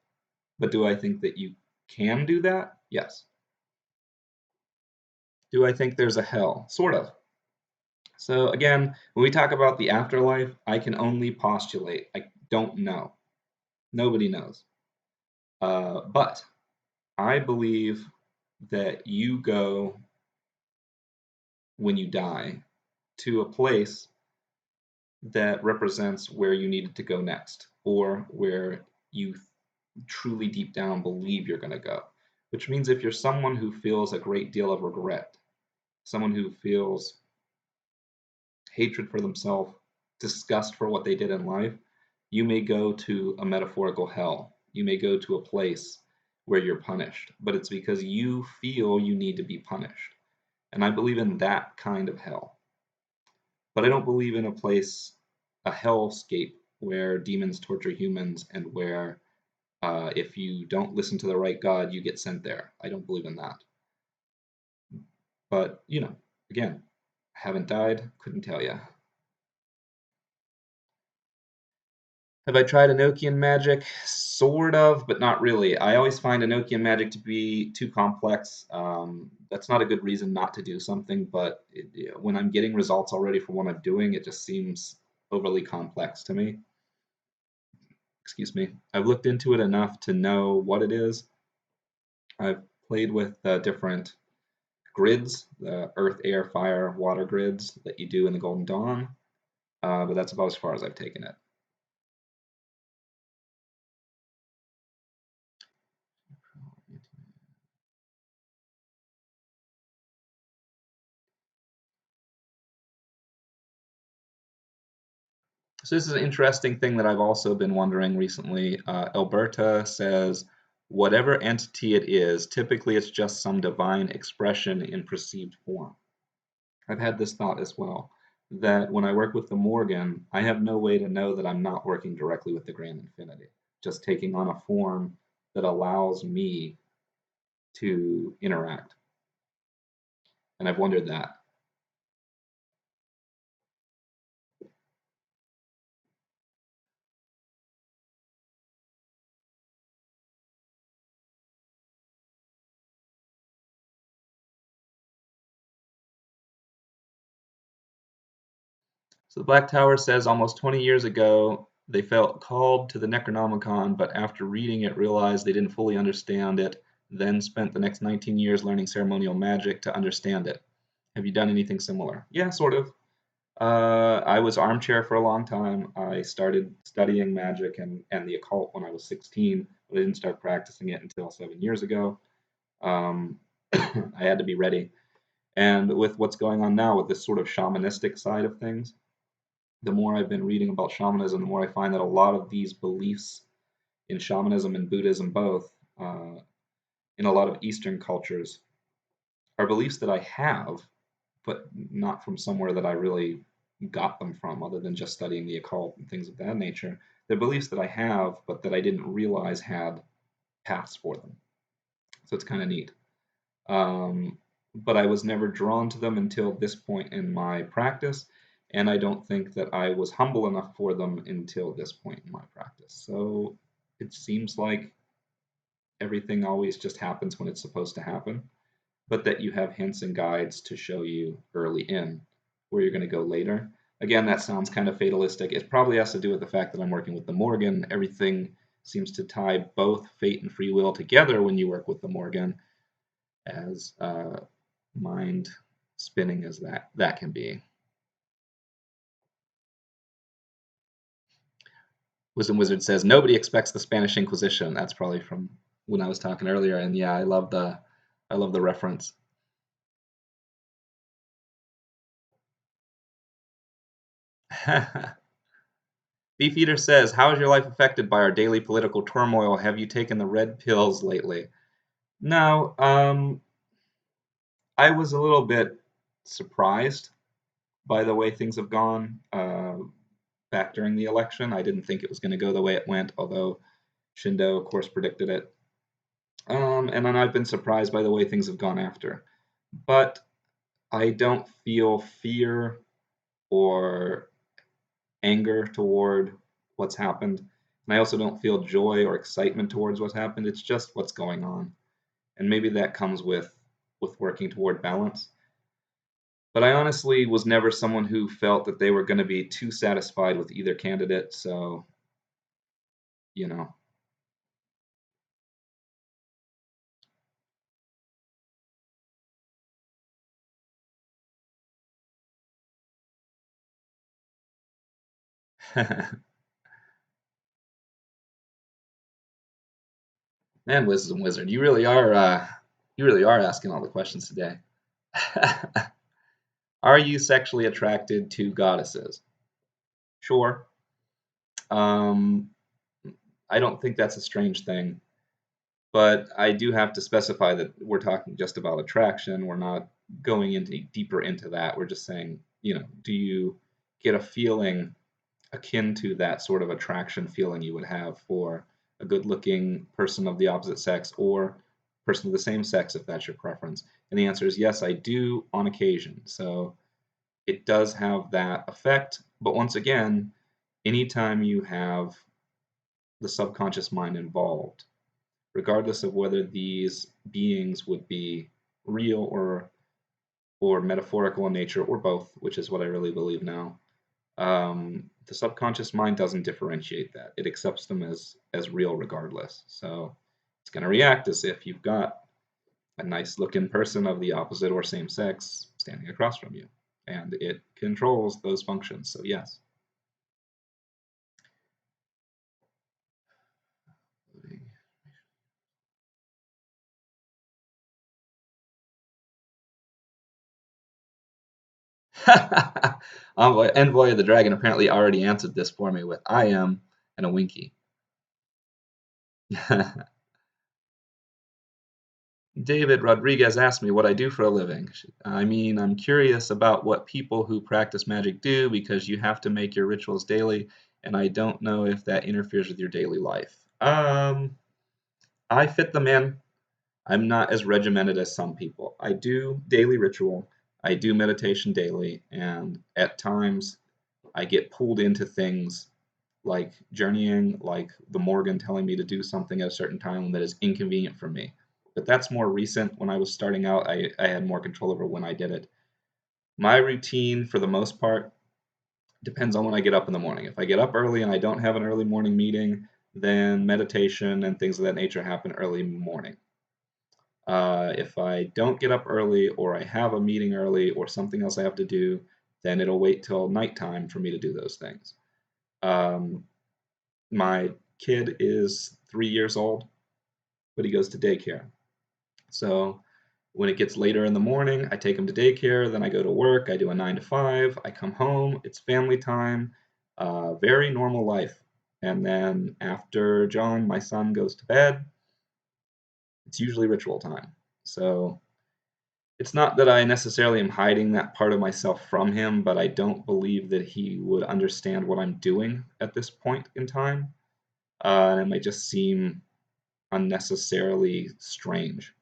But do I think that you can do that? Yes. Do I think there's a hell? Sort of. So again, when we talk about the afterlife, I can only postulate. I don't know. Nobody knows. But I believe that you go when you die to a place that represents where you needed to go next, or where you truly deep down believe you're going to go. Which means if you're someone who feels a great deal of regret, someone who feels hatred for themselves, disgust for what they did in life, you may go to a metaphorical hell. You may go to a place where you're punished, but it's because you feel you need to be punished. And I believe in that kind of hell. But I don't believe in a hellscape where demons torture humans and where if you don't listen to the right God, you get sent there. I don't believe in that. But, again, haven't died, couldn't tell you. Have I tried Enochian magic? Sort of, but not really. I always find Enochian magic to be too complex. That's not a good reason not to do something, but when I'm getting results already from what I'm doing, it just seems overly complex to me. Excuse me. I've looked into it enough to know what it is. I've played with different grids, the earth, air, fire, water grids that you do in the Golden Dawn, but that's about as far as I've taken it. So this is an interesting thing that I've also been wondering recently. Alberta says, whatever entity it is, typically it's just some divine expression in perceived form. I've had this thought as well, that when I work with the Morgan, I have no way to know that I'm not working directly with the Grand Infinity, just taking on a form that allows me to interact. And I've wondered that. So the Black Tower says almost 20 years ago, They felt called to the Necronomicon, but after reading it, realized they didn't fully understand it, then spent the next 19 years learning ceremonial magic to understand it. Have you done anything similar? Yeah, sort of. I was armchair for a long time. I started studying magic and the occult when I was 16, but I didn't start practicing it until 7 years ago. Um, I had to be ready. And with what's going on now with this sort of shamanistic side of things, the more I've been reading about shamanism, the more I find that a lot of these beliefs in shamanism and Buddhism both, in a lot of Eastern cultures, are beliefs that I have, but not from somewhere that I really got them from, other than just studying the occult and things of that nature. They're beliefs that I have, but that I didn't realize had paths for them. So it's kind of neat. Um, but I was never drawn to them until this point in my practice, and I don't think that I was humble enough for them until this point in my practice. So it seems like everything always just happens when it's supposed to happen, but that you have hints and guides to show you early in where you're going to go later. Again, that sounds kind of fatalistic. It probably has to do with the fact that I'm working with the Morgan. Everything seems to tie both fate and free will together when you work with the Morgan, as mind spinning as that can be. Wisdom Wizard says nobody expects the Spanish Inquisition. That's probably from when I was talking earlier, and yeah, I love the reference. Beefeater says, "How is your life affected by our daily political turmoil? Have you taken the red pills lately?" No, I was a little bit surprised by the way things have gone back during the election. I didn't think it was going to go the way it went, although Shindo, of course, predicted it. And then I've been surprised by the way things have gone after. But I don't feel fear or anger toward what's happened. And I also don't feel joy or excitement towards what's happened. It's just what's going on. And maybe that comes with working toward balance. But I honestly was never someone who felt that they were going to be too satisfied with either candidate. So, you know. Man, Wisdom Wizard, you really are asking all the questions today. Are you sexually attracted to goddesses? Sure. Um, I don't think that's a strange thing, but I do have to specify that we're talking just about attraction. We're not going into deeper into that. We're just saying, do you get a feeling akin to that sort of attraction feeling you would have for a good-looking person of the opposite sex or person of the same sex, if that's your preference? And the answer is yes, I do on occasion. So it does have that effect. But once again, anytime you have the subconscious mind involved, regardless of whether these beings would be real or metaphorical in nature or both, which is what I really believe now, the subconscious mind doesn't differentiate that. It accepts them as real regardless. So it's going to react as if you've got a nice looking person of the opposite or same sex standing across from you, and it controls those functions. So yes. Envoy of the Dragon apparently already answered this for me with "I am" and a winky. David Rodriguez asked me what I do for a living. I mean, I'm curious about what people who practice magic do because you have to make your rituals daily, and I don't know if that interferes with your daily life. I fit them in. I'm not as regimented as some people. I do daily ritual, I do meditation daily, and at times I get pulled into things like journeying, like the Morgan telling me to do something at a certain time that is inconvenient for me. But that's more recent. When I was starting out, I had more control over when I did it. My routine, for the most part, Depends on when I get up in the morning. If I get up early and I don't have an early morning meeting, then meditation and things of that nature happen early morning. If I don't get up early or I have a meeting early or something else I have to do, then it'll wait till nighttime for me to do those things. Um, my kid is 3 years old, but he goes to daycare. So when it gets later in the morning, I take him to daycare, then I go to work, I do a 9 to 5, I come home, it's family time, very normal life. And then after John, my son, goes to bed, it's usually ritual time. So it's not that I necessarily am hiding that part of myself from him, but I don't believe that he would understand what I'm doing at this point in time. And it might just seem unnecessarily strange.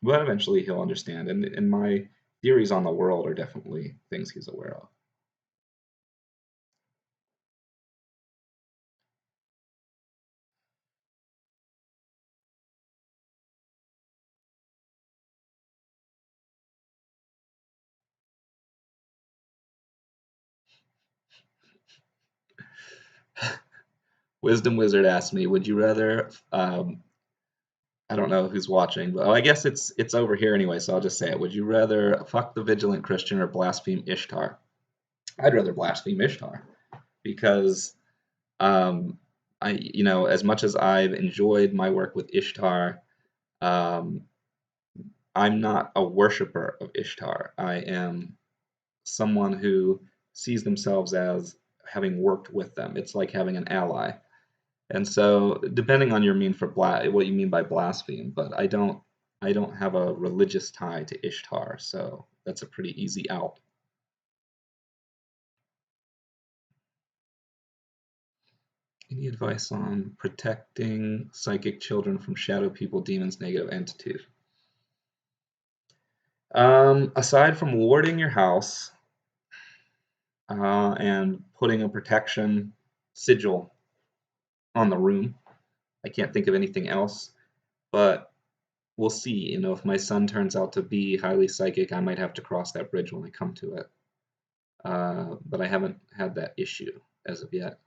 But eventually he'll understand, and my theories on the world are definitely things he's aware of. Wisdom Wizard asked me, "Would you rather?" I don't know who's watching, but I guess it's over here anyway, so I'll just say it. Would you rather fuck the vigilant Christian or blaspheme Ishtar? I'd rather blaspheme Ishtar because um, as much as I've enjoyed my work with Ishtar, um, I'm not a worshiper of Ishtar. I am someone who sees themselves as having worked with them. It's like having an ally. And so, depending on your mean for what you mean by blaspheme, but I don't have a religious tie to Ishtar, so that's a pretty easy out. Any advice on protecting psychic children from shadow people, demons, negative entities? Aside from warding your house and putting a protection sigil on the room, I can't think of anything else. But we'll see. If my son turns out to be highly psychic, I might have to cross that bridge when I come to it. But I haven't had that issue as of yet.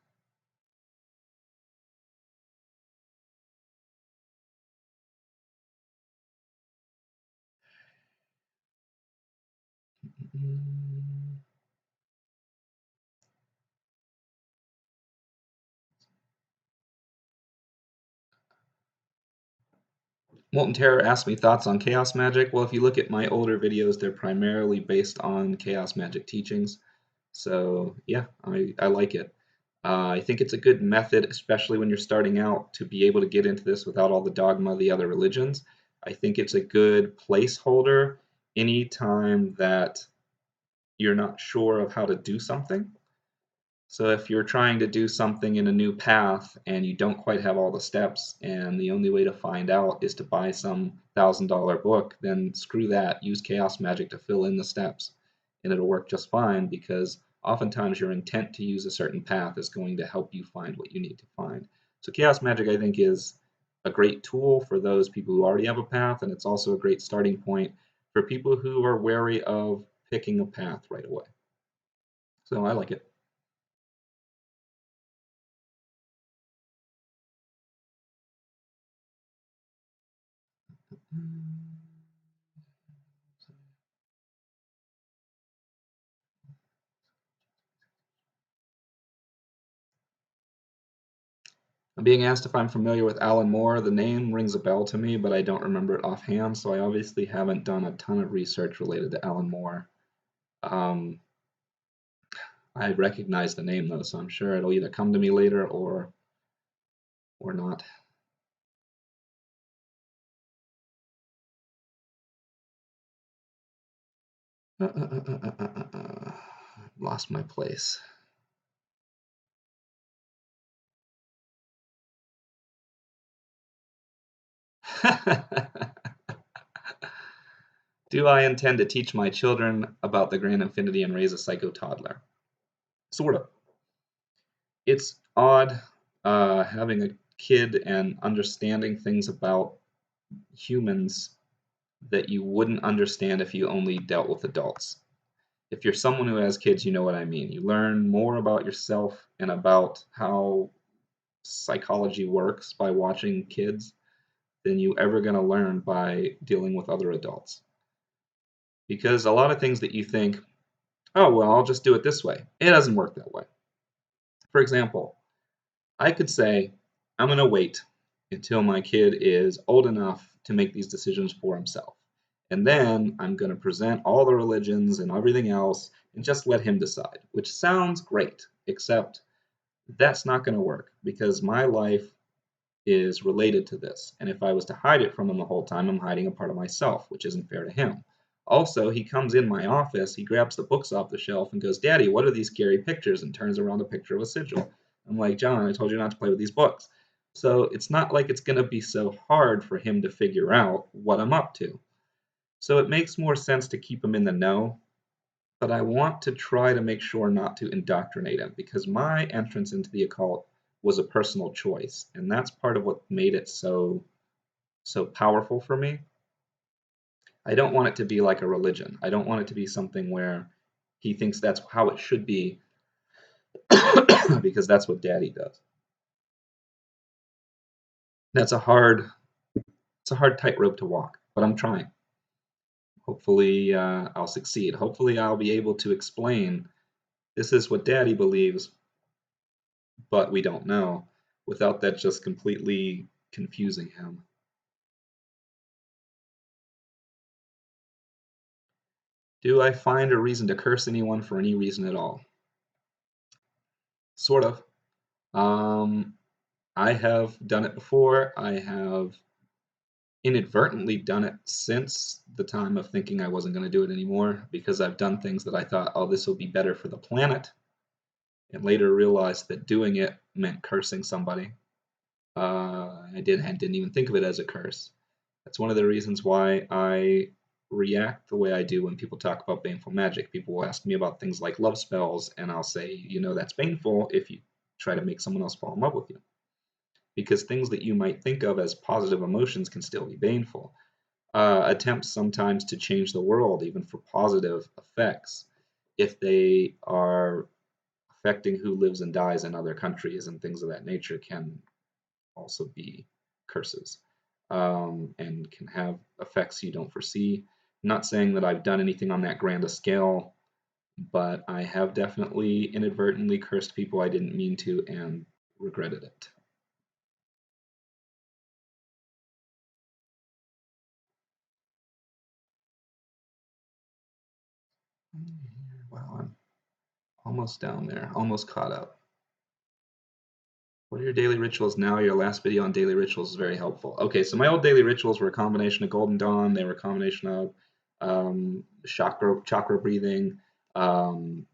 Molten Terror asked me thoughts on chaos magic. Well, if you look at my older videos, they're primarily based on chaos magic teachings. So yeah, I like it. I think it's a good method, especially when you're starting out, to be able to get into this without all the dogma of the other religions. I think it's a good placeholder anytime that you're not sure of how to do something. So if you're trying to do something in a new path and you don't quite have all the steps, and the only way to find out is to buy some $1,000 book, then screw that. Use chaos magic to fill in the steps, and it'll work just fine because oftentimes your intent to use a certain path is going to help you find what you need to find. So chaos magic, I think, is a great tool for those people who already have a path, and it's also a great starting point for people who are wary of picking a path right away. So I like it. I'm being asked if I'm familiar with Alan Moore. The name rings a bell to me, but I don't remember it offhand, so I obviously haven't done a ton of research related to Alan Moore. Um, I recognize the name though, so I'm sure it'll either come to me later or not. Lost my place. Do I intend to teach my children about the grand infinity and raise a psycho toddler? Sort of. It's odd having a kid and understanding things about humans that you wouldn't understand if you only dealt with adults. If you're someone who has kids, you know what I mean. You learn more about yourself and about how psychology works by watching kids than you ever going to learn by dealing with other adults. Because a lot of things that you think, oh, well, I'll just do it this way, it doesn't work that way. For example, I could say, I'm going to wait until my kid is old enough to make these decisions for himself. And then I'm going to present all the religions and everything else and just let him decide, which sounds great, except that's not going to work because my life is related to this. And if I was to hide it from him the whole time, I'm hiding a part of myself, which isn't fair to him. Also, he comes in my office, he grabs the books off the shelf and goes, Daddy, what are these scary pictures? And turns around a picture of a sigil. I'm like, John, I told you not to play with these books. So it's not like it's going to be so hard for him to figure out what I'm up to. So it makes more sense to keep him in the know, but I want to try to make sure not to indoctrinate him because my entrance into the occult was a personal choice, and that's part of what made it so powerful for me. I don't want it to be like a religion. I don't want it to be something where he thinks that's how it should be because that's what daddy does. That's a hard tightrope to walk, but I'm trying. Hopefully, I'll succeed. Hopefully, I'll be able to explain this is what daddy believes, but we don't know, without that just completely confusing him. Do I find a reason to curse anyone for any reason at all? Sort of. Um, I have done it before. I have inadvertently done it since the time of thinking I wasn't going to do it anymore because I've done things that I thought, oh, this will be better for the planet, and later realized that doing it meant cursing somebody. I didn't even think of it as a curse. That's one of the reasons why I react the way I do when people talk about baneful magic. People will ask me about things like love spells, and I'll say, you know, that's baneful if you try to make someone else fall in love with you. Because things that you might think of as positive emotions can still be baneful. Attempts sometimes to change the world, even for positive effects, if they are affecting who lives and dies in other countries and things of that nature, can also be curses and can have effects you don't foresee. I'm not saying that I've done anything on that grand a scale, but I have definitely inadvertently cursed people I didn't mean to and regretted it. Wow, I'm almost down there, almost caught up. What are your daily rituals now? Your last video on daily rituals is very helpful. Okay, so my old daily rituals were a combination of Golden Dawn. They were a combination of chakra breathing, um,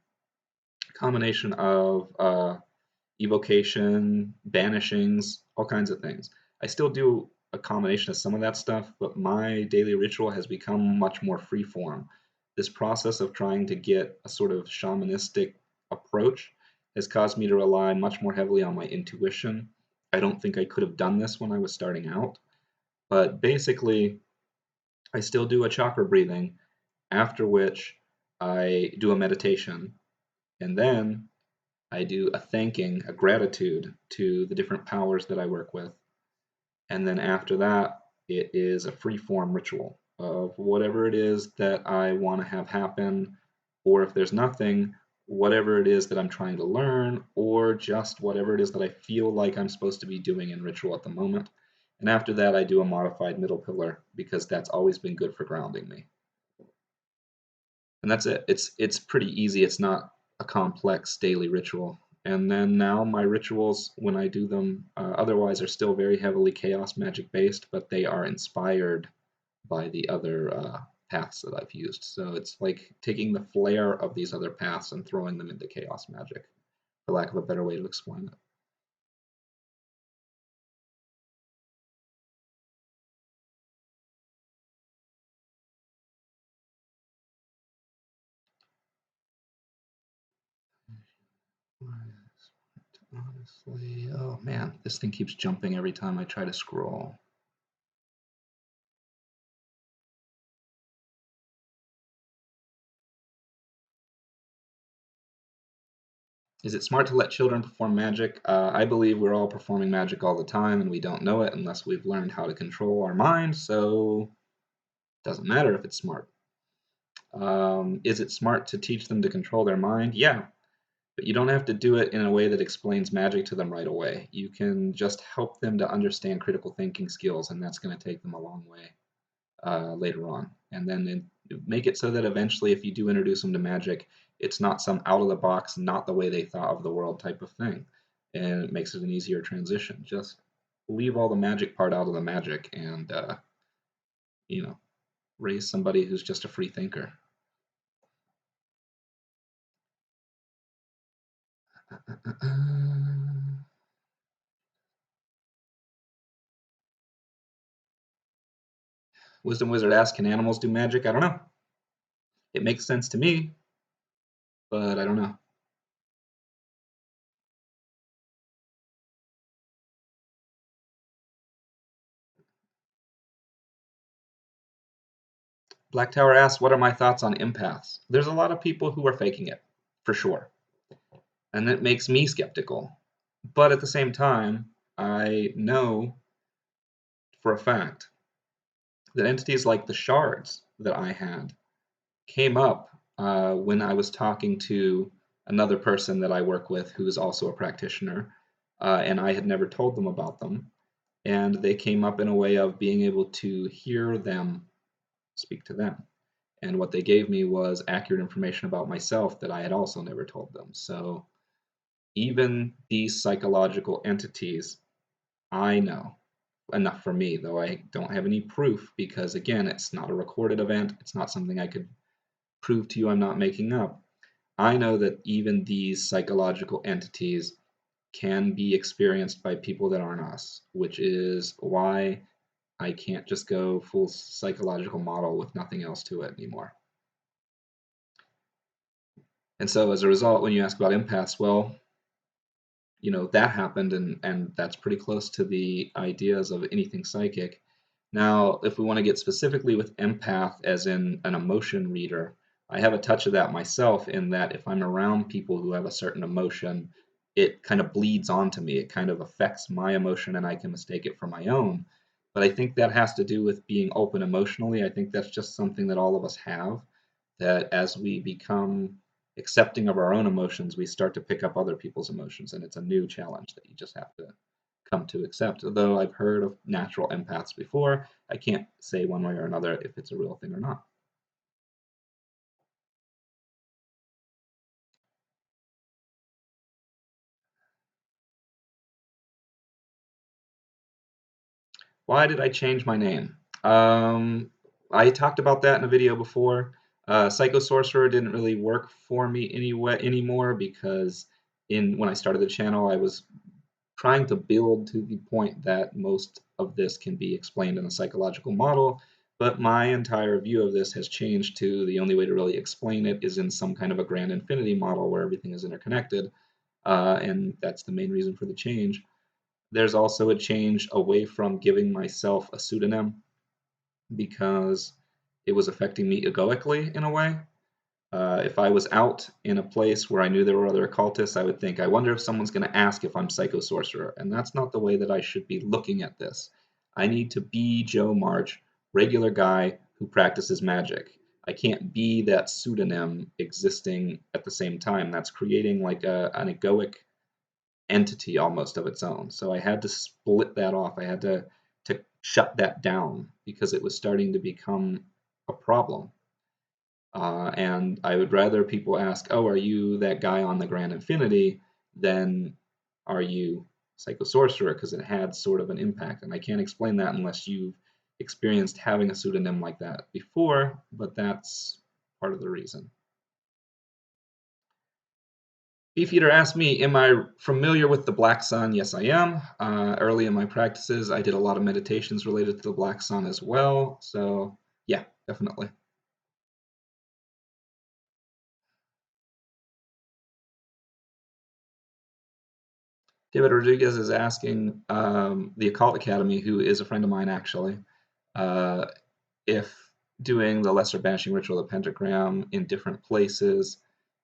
combination of evocation, banishings, all kinds of things. I still do a combination of some of that stuff, but my daily ritual has become much more freeform. This process of trying to get a sort of shamanistic approach has caused me to rely much more heavily on my intuition. I don't think I could have done this when I was starting out, but basically, I still do a chakra breathing, after which I do a meditation, and then I do a thanking, a gratitude to the different powers that I work with. And then after that, it is a free form ritual of whatever it is that I want to have happen, or if there's nothing, whatever it is that I'm trying to learn, or just whatever it is that I feel like I'm supposed to be doing in ritual at the moment. And after that, I do a modified middle pillar because that's always been good for grounding me. And that's it. It's pretty easy. It's not a complex daily ritual. And then now my rituals, when I do them, otherwise are still very heavily chaos magic based, but they are inspired by the other paths that I've used. So it's like taking the flair of these other paths and throwing them into chaos magic, for lack of a better way to explain it. Honestly, oh man, this thing keeps jumping every time I try to scroll. Is it smart to let children perform magic? I believe we're all performing magic all the time and we don't know it unless we've learned how to control our mind, so it doesn't matter if it's smart. Is it smart to teach them to control their mind? Yeah, but you don't have to do it in a way that explains magic to them right away. You can just help them to understand critical thinking skills, and that's going to take them a long way later on. And then make it so that eventually, if you do introduce them to magic, it's not some out of the box, not the way they thought of the world type of thing. And it makes it an easier transition. Just leave all the magic part out of the magic and, you know, raise somebody who's just a free thinker. Wisdom Wizard asks, can animals do magic? I don't know. It makes sense to me, but I don't know. Black Tower asks, what are my thoughts on empaths? There's a lot of people who are faking it, for sure. And it makes me skeptical. But at the same time, I know for a fact that entities like the shards that I had came up when I was talking to another person that I work with who is also a practitioner, and I had never told them about them. And they came up in a way of being able to hear them speak to them. And what they gave me was accurate information about myself that I had also never told them. So even these psychological entities, I know enough for me, though I don't have any proof because, again, it's not a recorded event. It's not something I could prove to you I'm not making up. I know that even these psychological entities can be experienced by people that aren't us, which is why I can't just go full psychological model with nothing else to it anymore. And so as a result, when you ask about empaths, well, that happened and that's pretty close to the ideas of anything psychic. Now, if we want to get specifically with empath as in an emotion reader, I have a touch of that myself in that if I'm around people who have a certain emotion, it kind of bleeds onto me. It kind of affects my emotion and I can mistake it for my own. But I think that has to do with being open emotionally. I think that's just something that all of us have, that as we become accepting of our own emotions, we start to pick up other people's emotions, and it's a new challenge that you just have to come to accept. Although I've heard of natural empaths before, I can't say one way or another if it's a real thing or not. Why did I change my name? I talked about that in a video before. Psycho Sorcerer didn't really work for me anymore because when I started the channel, I was trying to build to the point that most of this can be explained in a psychological model, but my entire view of this has changed to the only way to really explain it is in some kind of a grand infinity model where everything is interconnected, and that's the main reason for the change. There's also a change away from giving myself a pseudonym because it was affecting me egoically in a way. If I was out in a place where I knew there were other occultists, I would think, I wonder if someone's going to ask if I'm Psycho Sorcerer. And that's not the way that I should be looking at this. I need to be Joe March, regular guy who practices magic. I can't be that pseudonym existing at the same time. That's creating like an egoic entity almost of its own. So I had to split that off. I had to shut that down because it was starting to become a problem. And I would rather people ask, "Oh, are you that guy on the Grand Infinity?" than "Are you Psycho Sorcerer?" Because it had sort of an impact, and I can't explain that unless you've experienced having a pseudonym like that before. But that's part of the reason. Beefeater asked me, "Am I familiar with the Black Sun?" Yes, I am. Early in my practices, I did a lot of meditations related to the Black Sun as well. So yeah, definitely. David Rodriguez is asking the Occult Academy, who is a friend of mine actually, uh, if doing the Lesser Banishing Ritual of the Pentagram in different places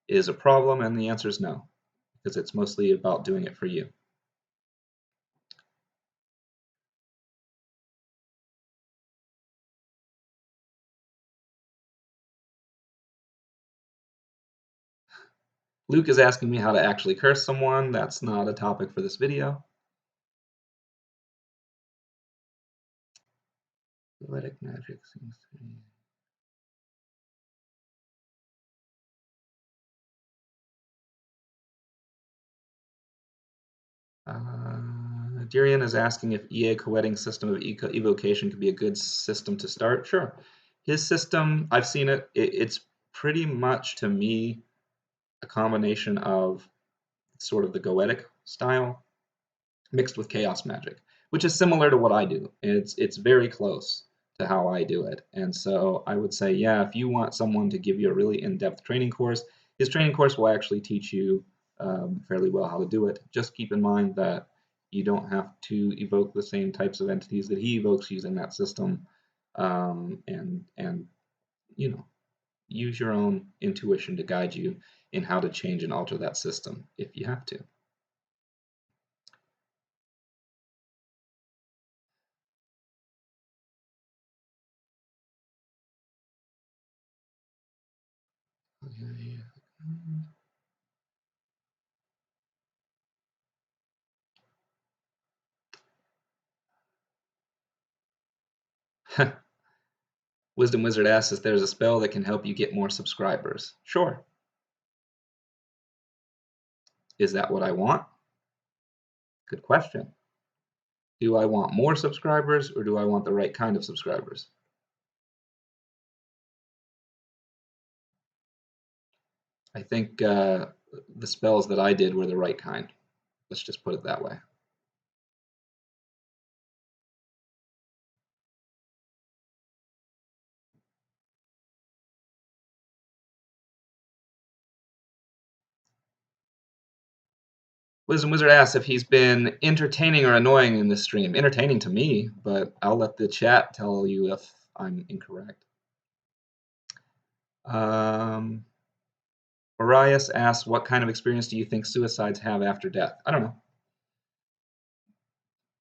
is a problem, and the answer is no. because it's mostly about doing it for you. Luke is asking me how to actually curse someone. That's not a topic for this video. Poetic magic seems to be... Durian is asking if EA co-wedding system of evocation could be a good system to start. Sure. His system, I've seen it. It's pretty much, to me, a combination of sort of the goetic style mixed with chaos magic, which is similar to what I do. It's very close to how I do it. And so I would say, yeah, if you want someone to give you a really in-depth training course, his training course will actually teach you fairly well how to do it. Just keep in mind that you don't have to evoke the same types of entities that he evokes using that system, and you know, use your own intuition to guide you in how to change and alter that system if you have to. Wisdom Wizard asks if there's a spell that can help you get more subscribers. Sure. Is that what I want? Good question. Do I want more subscribers or do I want the right kind of subscribers? I think the spells that I did were the right kind. Let's just put it that way. Wisdom Wizard asks if he's been entertaining or annoying in this stream. Entertaining to me, but I'll let the chat tell you if I'm incorrect. Arias asks, what kind of experience do you think suicides have after death? I don't know.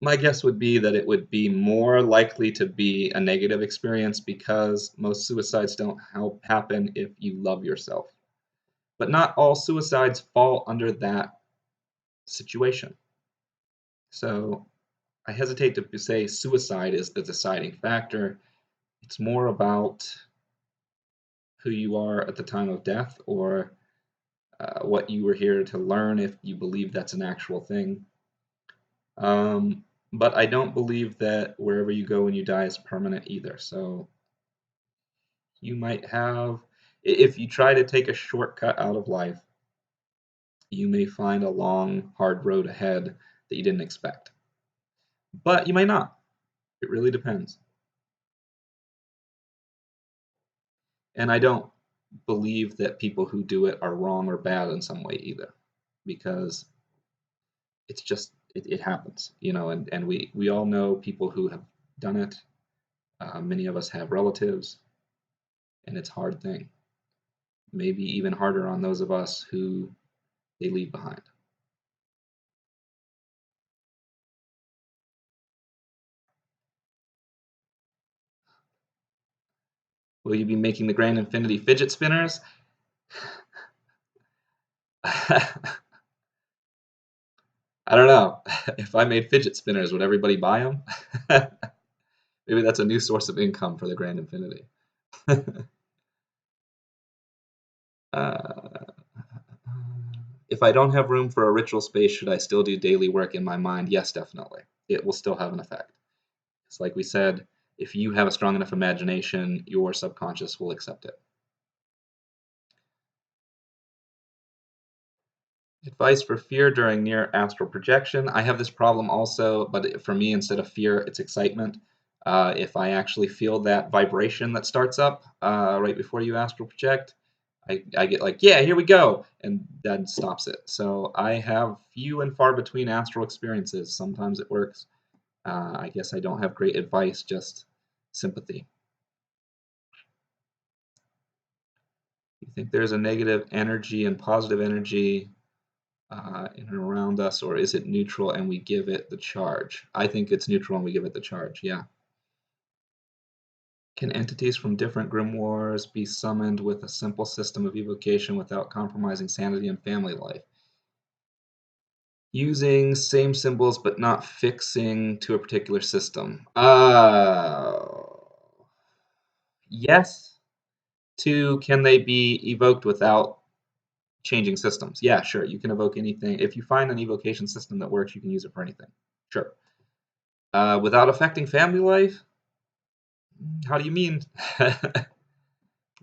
My guess would be that it would be more likely to be a negative experience because most suicides don't happen if you love yourself. But not all suicides fall under that situation. So I hesitate to say suicide is the deciding factor. It's more about who you are at the time of death, or what you were here to learn, if you believe that's an actual thing. But I don't believe that wherever you go when you die is permanent either. So you might have, if you try to take a shortcut out of life, you may find a long, hard road ahead that you didn't expect. But you might not. It really depends. And I don't believe that people who do it are wrong or bad in some way either, because it's just, it happens, and we all know people who have done it. Many of us have relatives, and it's a hard thing. Maybe even harder on those of us who they leave behind. Will you be making the Grand Infinity fidget spinners? I don't know. If I made fidget spinners, would everybody buy them? Maybe that's a new source of income for the Grand Infinity. If I don't have room for a ritual space, should I still do daily work in my mind? Yes, definitely. It will still have an effect. It's like we said, if you have a strong enough imagination, your subconscious will accept it. Advice for fear during near astral projection. I have this problem also, but for me, instead of fear, it's excitement. If I actually feel that vibration that starts up right before you astral project, I get like, yeah, here we go, and that stops it. So I have few and far between astral experiences. Sometimes it works. I guess I don't have great advice, just sympathy. You think there's a negative energy and positive energy in and around us, or is it neutral and we give it the charge? I think it's neutral and we give it the charge, yeah. Can entities from different grimoires be summoned with a simple system of evocation without compromising sanity and family life? Using same symbols but not fixing to a particular system. Yes. To can they be evoked without changing systems? Yeah, sure. You can evoke anything. If you find an evocation system that works, you can use it for anything. Sure. Without affecting family life? How do you mean?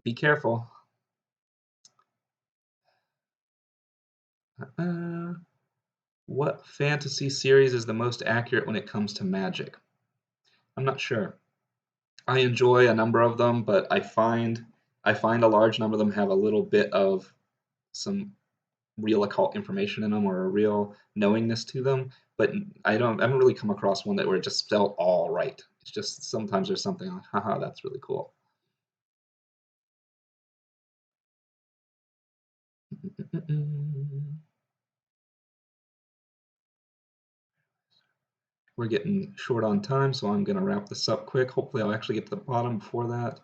Be careful. Uh, what fantasy series is the most accurate when it comes to magic? I'm not sure. I enjoy a number of them, but I find a large number of them have a little bit of some real occult information in them or a real knowingness to them. But I haven't really come across one that where it just felt all right. It's just sometimes there's something like, haha, that's really cool. We're getting short on time, so I'm gonna wrap this up quick. Hopefully I'll actually get to the bottom before that.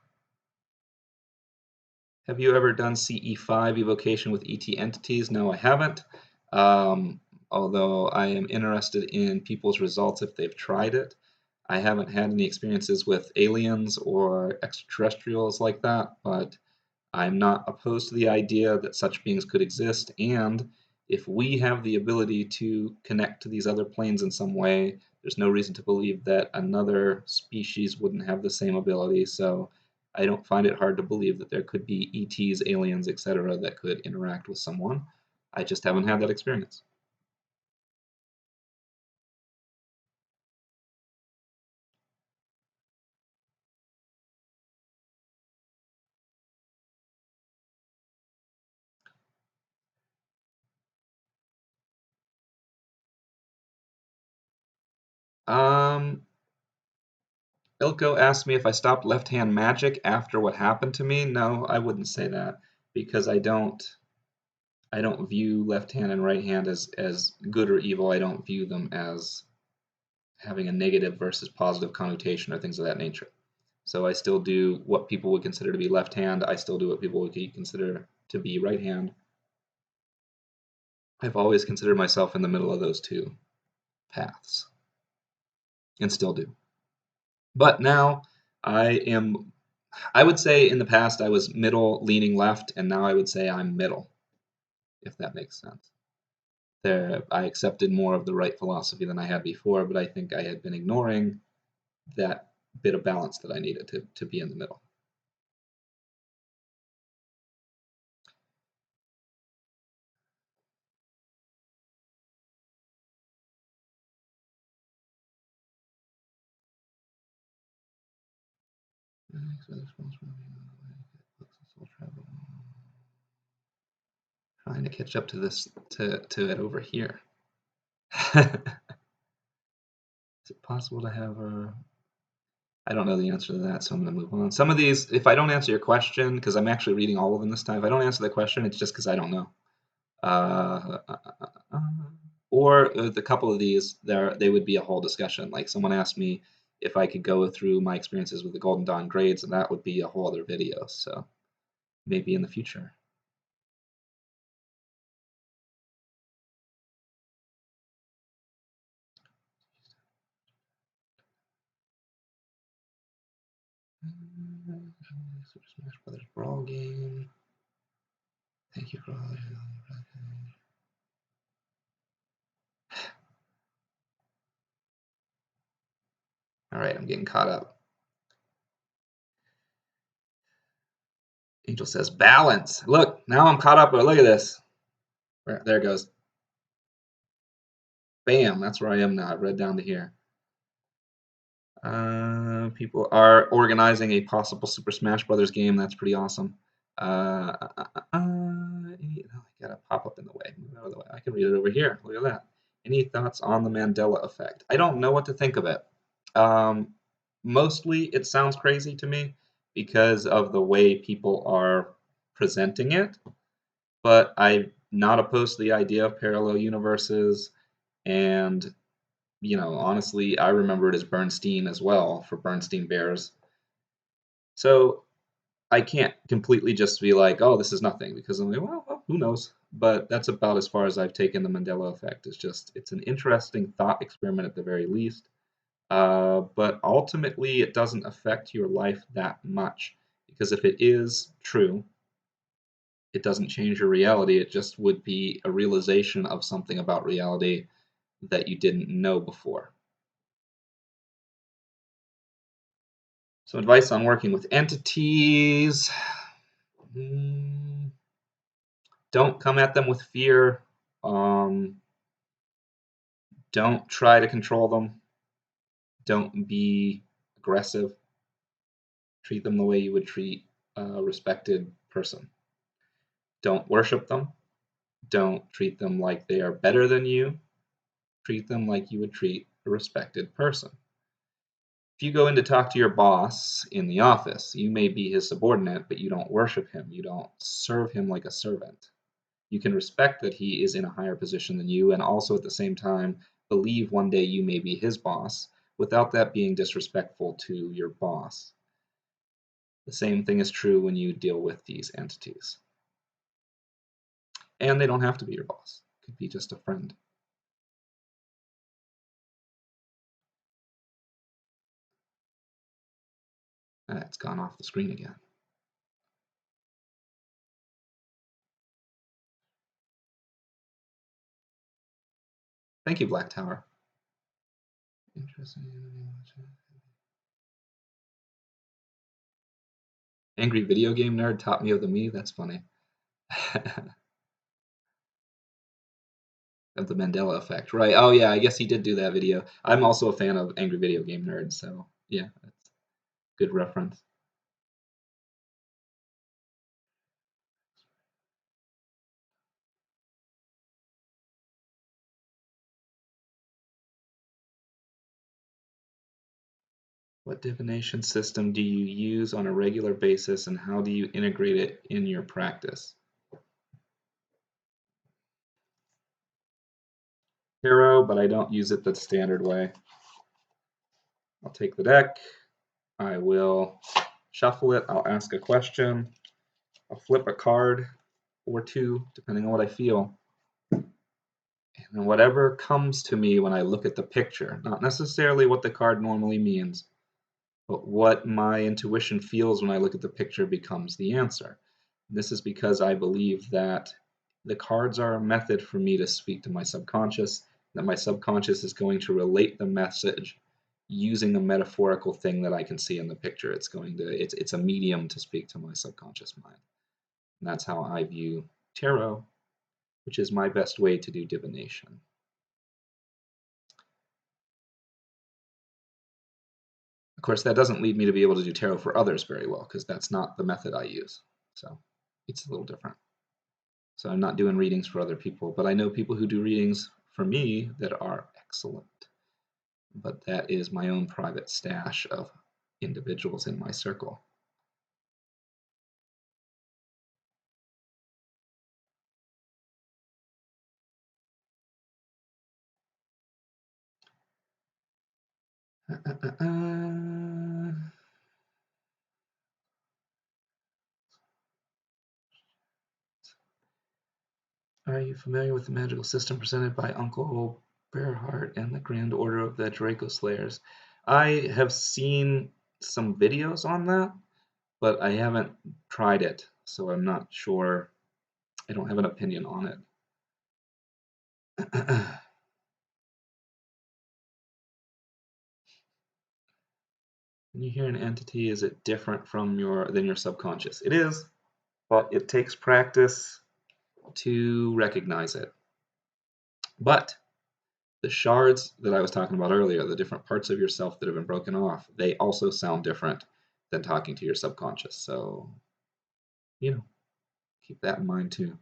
Have you ever done CE5 evocation with ET entities? No, I haven't. Although I am interested in people's results if they've tried it. I haven't had any experiences with aliens or extraterrestrials like that, but I'm not opposed to the idea that such beings could exist. And if we have the ability to connect to these other planes in some way, there's no reason to believe that another species wouldn't have the same ability. So I don't find it hard to believe that there could be ETs, aliens, etc., that could interact with someone. I just haven't had that experience. Um, Ilko asked me if I stopped left-hand magic after what happened to me. No, I wouldn't say that because I don't view left hand and right hand as good or evil. I don't view them as having a negative versus positive connotation or things of that nature. So I still do what people would consider to be left hand. I still do what people would consider to be right hand. I've always considered myself in the middle of those two paths and still do. But now I am, I would say in the past I was middle leaning left, and now I would say I'm middle, if that makes sense. I accepted more of the right philosophy than I had before, but I think I had been ignoring that bit of balance that I needed to be in the middle. Trying to catch up to this to it over here. Is it possible to have a? I don't know the answer to that, so I'm going to move on. Some of these, if I don't answer your question, because I'm actually reading all of them this time, if I don't answer the question, it's just because I don't know. Uh, uh, uh, uh, or with a couple of these, they would be a whole discussion. Like someone asked me if I could go through my experiences with the Golden Dawn grades, and that would be a whole other video. So maybe in the future. Super Smash Brothers Brawl game. Thank you for all your All right, I'm getting caught up. Angel says balance. Look, now I'm caught up. But look at this. There it goes. Bam. That's where I am now. I've read down to here. People are organizing a possible Super Smash Brothers game. That's pretty awesome. I got a pop up in the way. Move out of the way. I can read it over here. Look at that. Any thoughts on the Mandela effect? I don't know what to think of it. Um, Mostly, it sounds crazy to me because of the way people are presenting it, but I've not opposed to the idea of parallel universes, and honestly, I remember it as Bernstein as well for Bernstein Bears. So I can't completely just be like, oh, this is nothing, because I'm like, well, who knows? But that's about as far as I've taken the Mandela effect. It's an interesting thought experiment at the very least. But ultimately, it doesn't affect your life that much, because if it is true, it doesn't change your reality. It just would be a realization of something about reality that you didn't know before. So, advice on working with entities. Don't come at them with fear. Um, don't try to control them. Don't be aggressive. Treat them the way you would treat a respected person. Don't worship them. Don't treat them like they are better than you. Treat them like you would treat a respected person. If you go in to talk to your boss in the office, you may be his subordinate, but you don't worship him. You don't serve him like a servant. You can respect that he is in a higher position than you, and also at the same time believe one day you may be his boss without that being disrespectful to your boss. The same thing is true when you deal with these entities. And they don't have to be your boss. It could be just a friend. It's gone off the screen again. Thank you, Black Tower. Interesting. Angry video game nerd taught me of the me. That's funny. Of the Mandela effect, right? Oh yeah, I guess he did do that video. I'm also a fan of Angry Video Game Nerd, so yeah, that's a good reference. What divination system do you use on a regular basis, and how do you integrate it in your practice? Tarot, but I don't use it the standard way. I'll take the deck. I will shuffle it. I'll ask a question. I'll flip a card or two, depending on what I feel. And whatever comes to me when I look at the picture, not necessarily what the card normally means, but what my intuition feels when I look at the picture becomes the answer. This is because I believe that the cards are a method for me to speak to my subconscious, that my subconscious is going to relate the message using a metaphorical thing that I can see in the picture. It's a medium to speak to my subconscious mind. And that's how I view tarot, which is my best way to do divination. Of course, that doesn't lead me to be able to do tarot for others very well, because that's not the method I use. So it's a little different. So I'm not doing readings for other people, but I know people who do readings for me that are excellent. But that is my own private stash of individuals in my circle. Are you familiar with the magical system presented by Uncle Bearheart and the Grand Order of the Draco Slayers? I have seen some videos on that, but I haven't tried it, so I'm not sure. I don't have an opinion on it. When you hear an entity, is it different from than your subconscious? It is, but it takes practice to recognize it. But the shards that I was talking about earlier, the different parts of yourself that have been broken off, they also sound different than talking to your subconscious. So, keep that in mind too.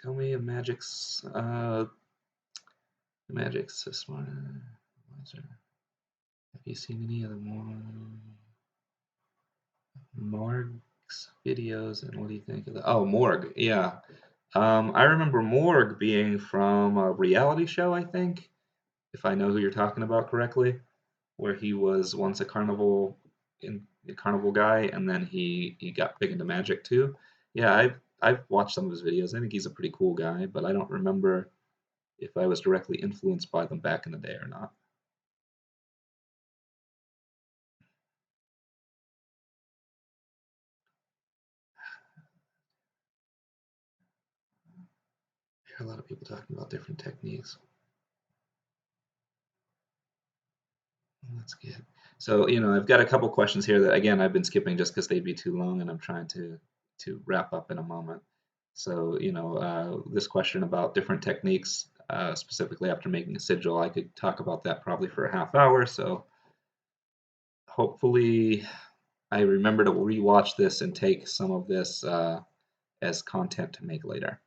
Tell me a magic system. Have you seen any of the more? Morg's videos, and what do you think of that? Oh, Morg, yeah. I remember Morg being from a reality show, I think, if I know who you're talking about correctly, where he was once a carnival guy, and then he got big into magic too. Yeah, I've watched some of his videos. I think he's a pretty cool guy, but I don't remember if I was directly influenced by them back in the day or not. I hear a lot of people talking about different techniques. That's good. So, I've got a couple questions here that again I've been skipping just because they'd be too long, and I'm trying to wrap up in a moment. So, this question about different techniques, specifically after making a sigil, I could talk about that probably for a half hour. So, hopefully, I remember to rewatch this and take some of this as content to make later.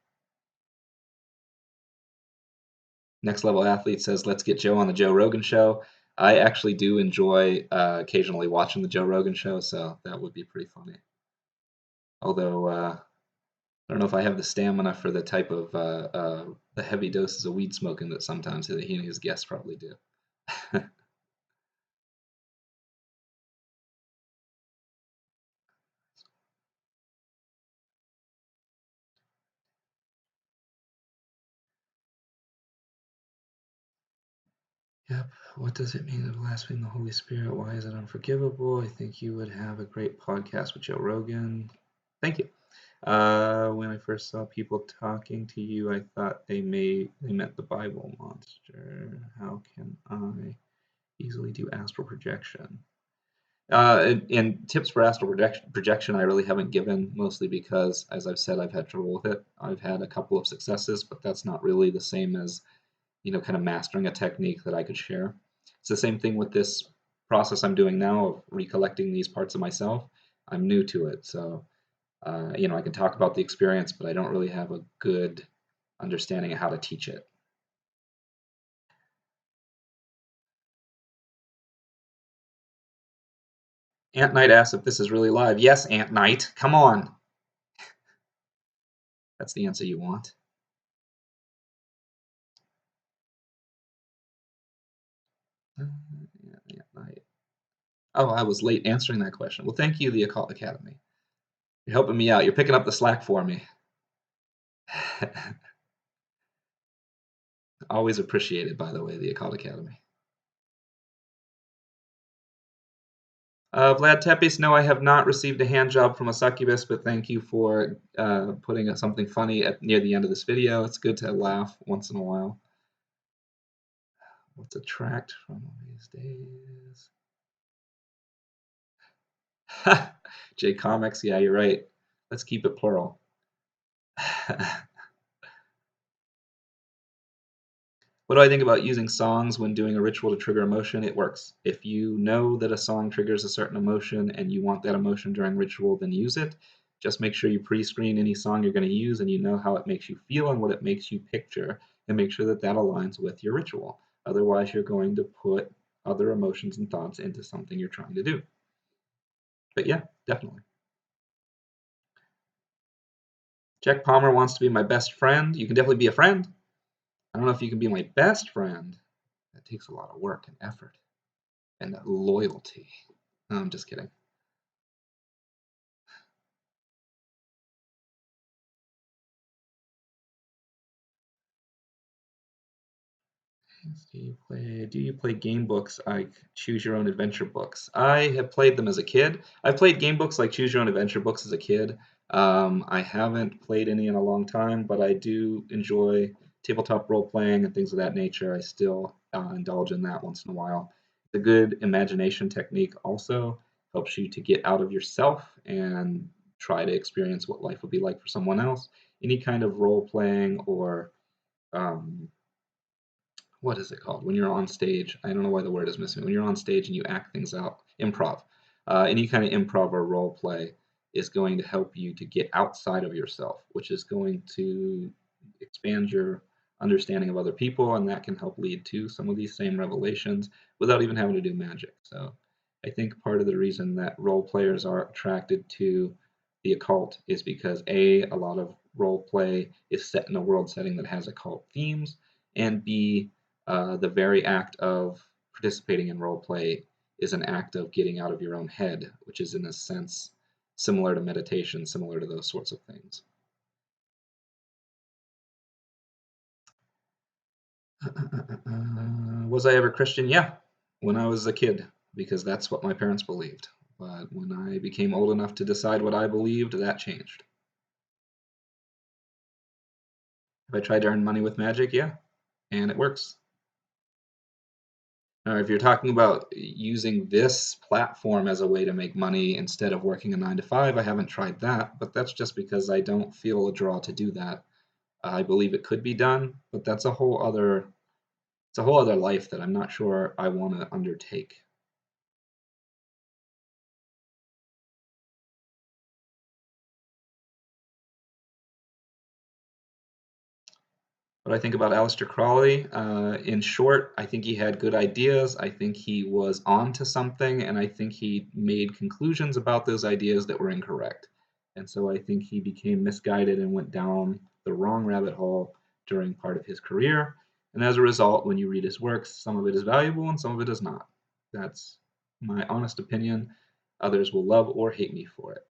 Next Level Athlete says, "Let's get Joe on the Joe Rogan show." I actually do enjoy occasionally watching the Joe Rogan show, so that would be pretty funny. Although I don't know if I have the stamina for the type of the heavy doses of weed smoking that sometimes he and his guests probably do. Yep. What does it mean to blaspheme the Holy Spirit? Why is it unforgivable? I think you would have a great podcast with Joe Rogan. Thank you. When I first saw people talking to you, I thought they meant the Bible monster. How can I easily do astral projection? And tips for astral projection, I really haven't given, mostly because, as I've said, I've had trouble with it. I've had a couple of successes, but that's not really the same as, kind of mastering a technique that I could share. It's the same thing with this process I'm doing now of recollecting these parts of myself. I'm new to it, so I can talk about the experience, but I don't really have a good understanding of how to teach it. Ant Knight asks if this is really live. Yes, Ant Knight, come on. That's the answer you want. Ant Knight. Oh, I was late answering that question. Well, thank you, the Occult Academy. You're helping me out. You're picking up the slack for me. Always appreciated, by the way, the Occult Academy. Vlad Tepes, no, I have not received a hand job from a succubus, but thank you for putting something funny near the end of this video. It's good to laugh once in a while. What's a tract from these days? J Comics, yeah, you're right. Let's keep it plural. What do I think about using songs when doing a ritual to trigger emotion? It works. If you know that a song triggers a certain emotion and you want that emotion during ritual, then use it. Just make sure you pre-screen any song you're going to use and you know how it makes you feel and what it makes you picture, and make sure that that aligns with your ritual. Otherwise, you're going to put other emotions and thoughts into something you're trying to do. But yeah, definitely. Jack Palmer wants to be my best friend. You can definitely be a friend. I don't know if you can be my best friend. That takes a lot of work and effort and loyalty. No, I'm just kidding. Do you play game books like Choose Your Own Adventure books? I have played them as a kid. I've played game books like Choose Your Own Adventure books as a kid. I haven't played any in a long time, but I do enjoy tabletop role playing and things of that nature. I still indulge in that once in a while. It's a good imagination technique. Also helps you to get out of yourself and try to experience what life would be like for someone else. Any kind of role playing or um, what is it called when you're on stage? I don't know why the word is missing. When you're on stage and you act things out, improv. Any kind of improv or role play is going to help you to get outside of yourself, which is going to expand your understanding of other people, and that can help lead to some of these same revelations without even having to do magic. So, I think part of the reason that role players are attracted to the occult is because a lot of role play is set in a world setting that has occult themes, and b the very act of participating in role play is an act of getting out of your own head, which is in a sense similar to meditation, similar to those sorts of things. Was I ever Christian? Yeah, when I was a kid, because that's what my parents believed. But when I became old enough to decide what I believed, that changed. Have I tried to earn money with magic? Yeah, and it works. Now, if you're talking about using this platform as a way to make money instead of working a 9 to 5, I haven't tried that, but that's just because I don't feel a draw to do that. I believe it could be done, but that's a whole other it's a whole other life that I'm not sure I want to undertake. What I think about Aleister Crowley, in short, I think he had good ideas. I think he was on to something, and I think he made conclusions about those ideas that were incorrect. And so I think he became misguided and went down the wrong rabbit hole during part of his career. And as a result, when you read his works, some of it is valuable and some of it is not. That's my honest opinion. Others will love or hate me for it.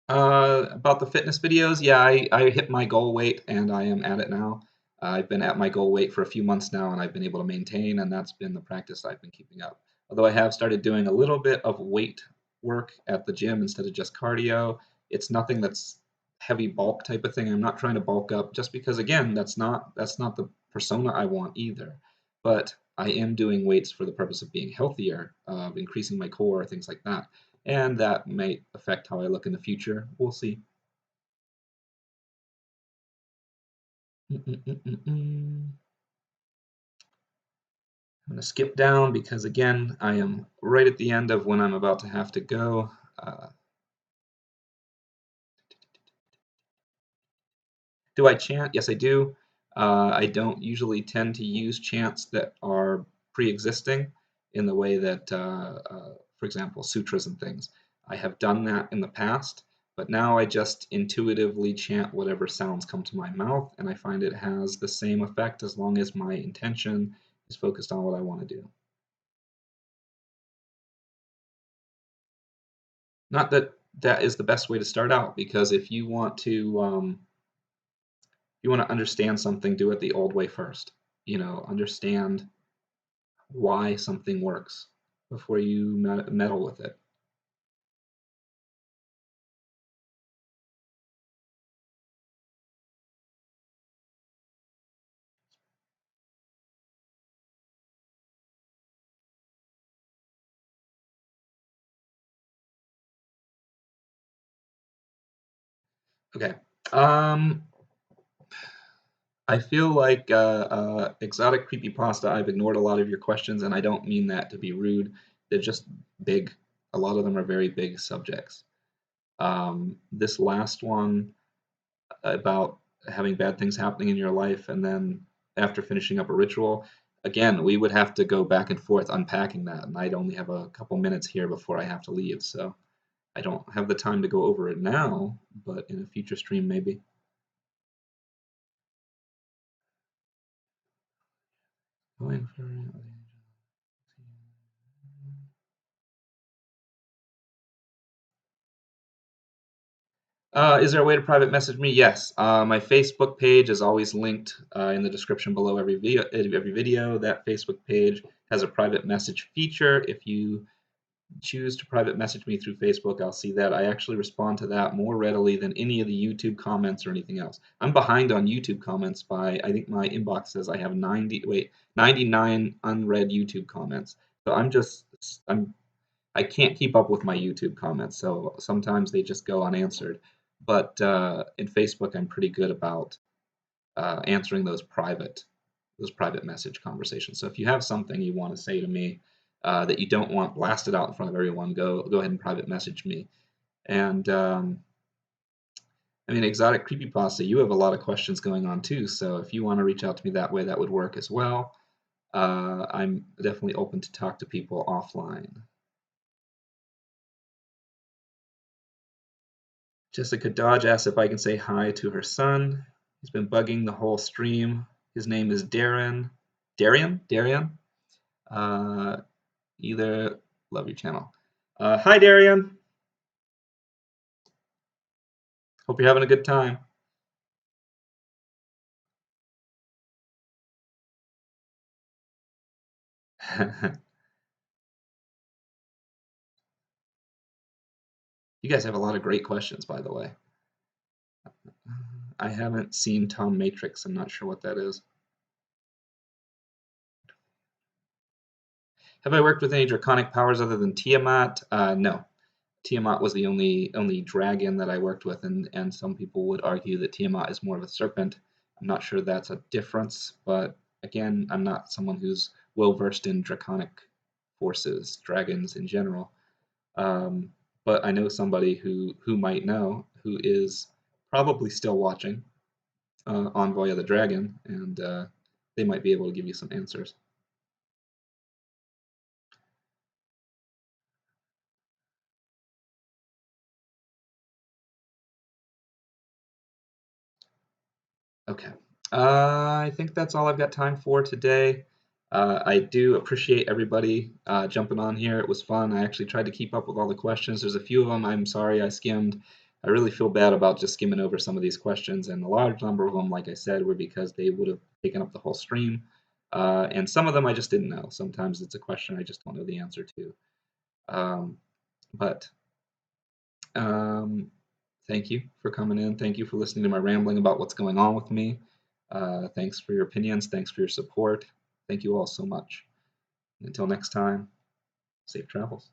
About the fitness videos, yeah, I hit my goal weight and I am at it now. I've been at my goal weight for a few months now and I've been able to maintain, and that's been the practice I've been keeping up. Although I have started doing a little bit of weight work at the gym instead of just cardio. It's nothing that's heavy bulk type of thing. I'm not trying to bulk up just because again, that's not the persona I want either. But I am doing weights for the purpose of being healthier, of increasing my core, things like that, and that might affect how I look in the future. We'll see. I'm going to skip down because, again, I am right at the end of when I'm about to have to go. Uh, do I chant? Yes, I do. I don't usually tend to use chants that are pre existing in the way that, for example, sutras and things. I have done that in the past, but now I just intuitively chant whatever sounds come to my mouth, and I find it has the same effect as long as my intention is focused on what I want to do. Not that that is the best way to start out, because if you want to understand something, do it the old way first. Understand why something works before you meddle with it. Okay. Um, I feel like exotic creepypasta. I've ignored a lot of your questions, and I don't mean that to be rude. They're just big. A lot of them are very big subjects. This last one about having bad things happening in your life, and then after finishing up a ritual, again, we would have to go back and forth unpacking that, and I'd only have a couple minutes here before I have to leave, so I don't have the time to go over it now, but in a future stream maybe. Is there a way to private message me? Yes. My Facebook page is always linked in the description below every video. That Facebook page has a private message feature. If you choose to private message me through Facebook, I'll see that. I actually respond to that more readily than any of the YouTube comments or anything else. I'm behind on YouTube comments by, I think my inbox says I have 99 unread YouTube comments. So I can't keep up with my YouTube comments, so sometimes they just go unanswered. But in Facebook, I'm pretty good about answering those private message conversations. So if you have something you want to say to me that you don't want blasted out in front of everyone, go ahead and private message me. And I mean, Exotic Creepypasta, you have a lot of questions going on too, so if you want to reach out to me that way, that would work as well. I'm definitely open to talk to people offline. Jessica Dodge asks if I can say hi to her son. He's been bugging the whole stream. His name is Darren. Darian? Darian? Uh, either love your channel. Hi, Darian. Hope you're having a good time. You guys have a lot of great questions, by the way. I haven't seen Tom Matrix. I'm not sure what that is. Have I worked with any draconic powers other than Tiamat? No. Tiamat was the only dragon that I worked with, and some people would argue that Tiamat is more of a serpent. I'm not sure that's a difference, but again, I'm not someone who's well versed in draconic forces, dragons in general. But I know somebody who might know, who is probably still watching Envoy of the Dragon, and they might be able to give you some answers. Okay. I think that's all I've got time for today. I do appreciate everybody jumping on here. It was fun. I actually tried to keep up with all the questions. There's a few of them I'm sorry I skimmed. I really feel bad about just skimming over some of these questions, and a large number of them, like I said, were because they would have taken up the whole stream. And some of them I just didn't know. Sometimes it's a question I just don't know the answer to. Um, but um, thank you for coming in. Thank you for listening to my rambling about what's going on with me. Thanks for your opinions. Thanks for your support. Thank you all so much. Until next time, safe travels.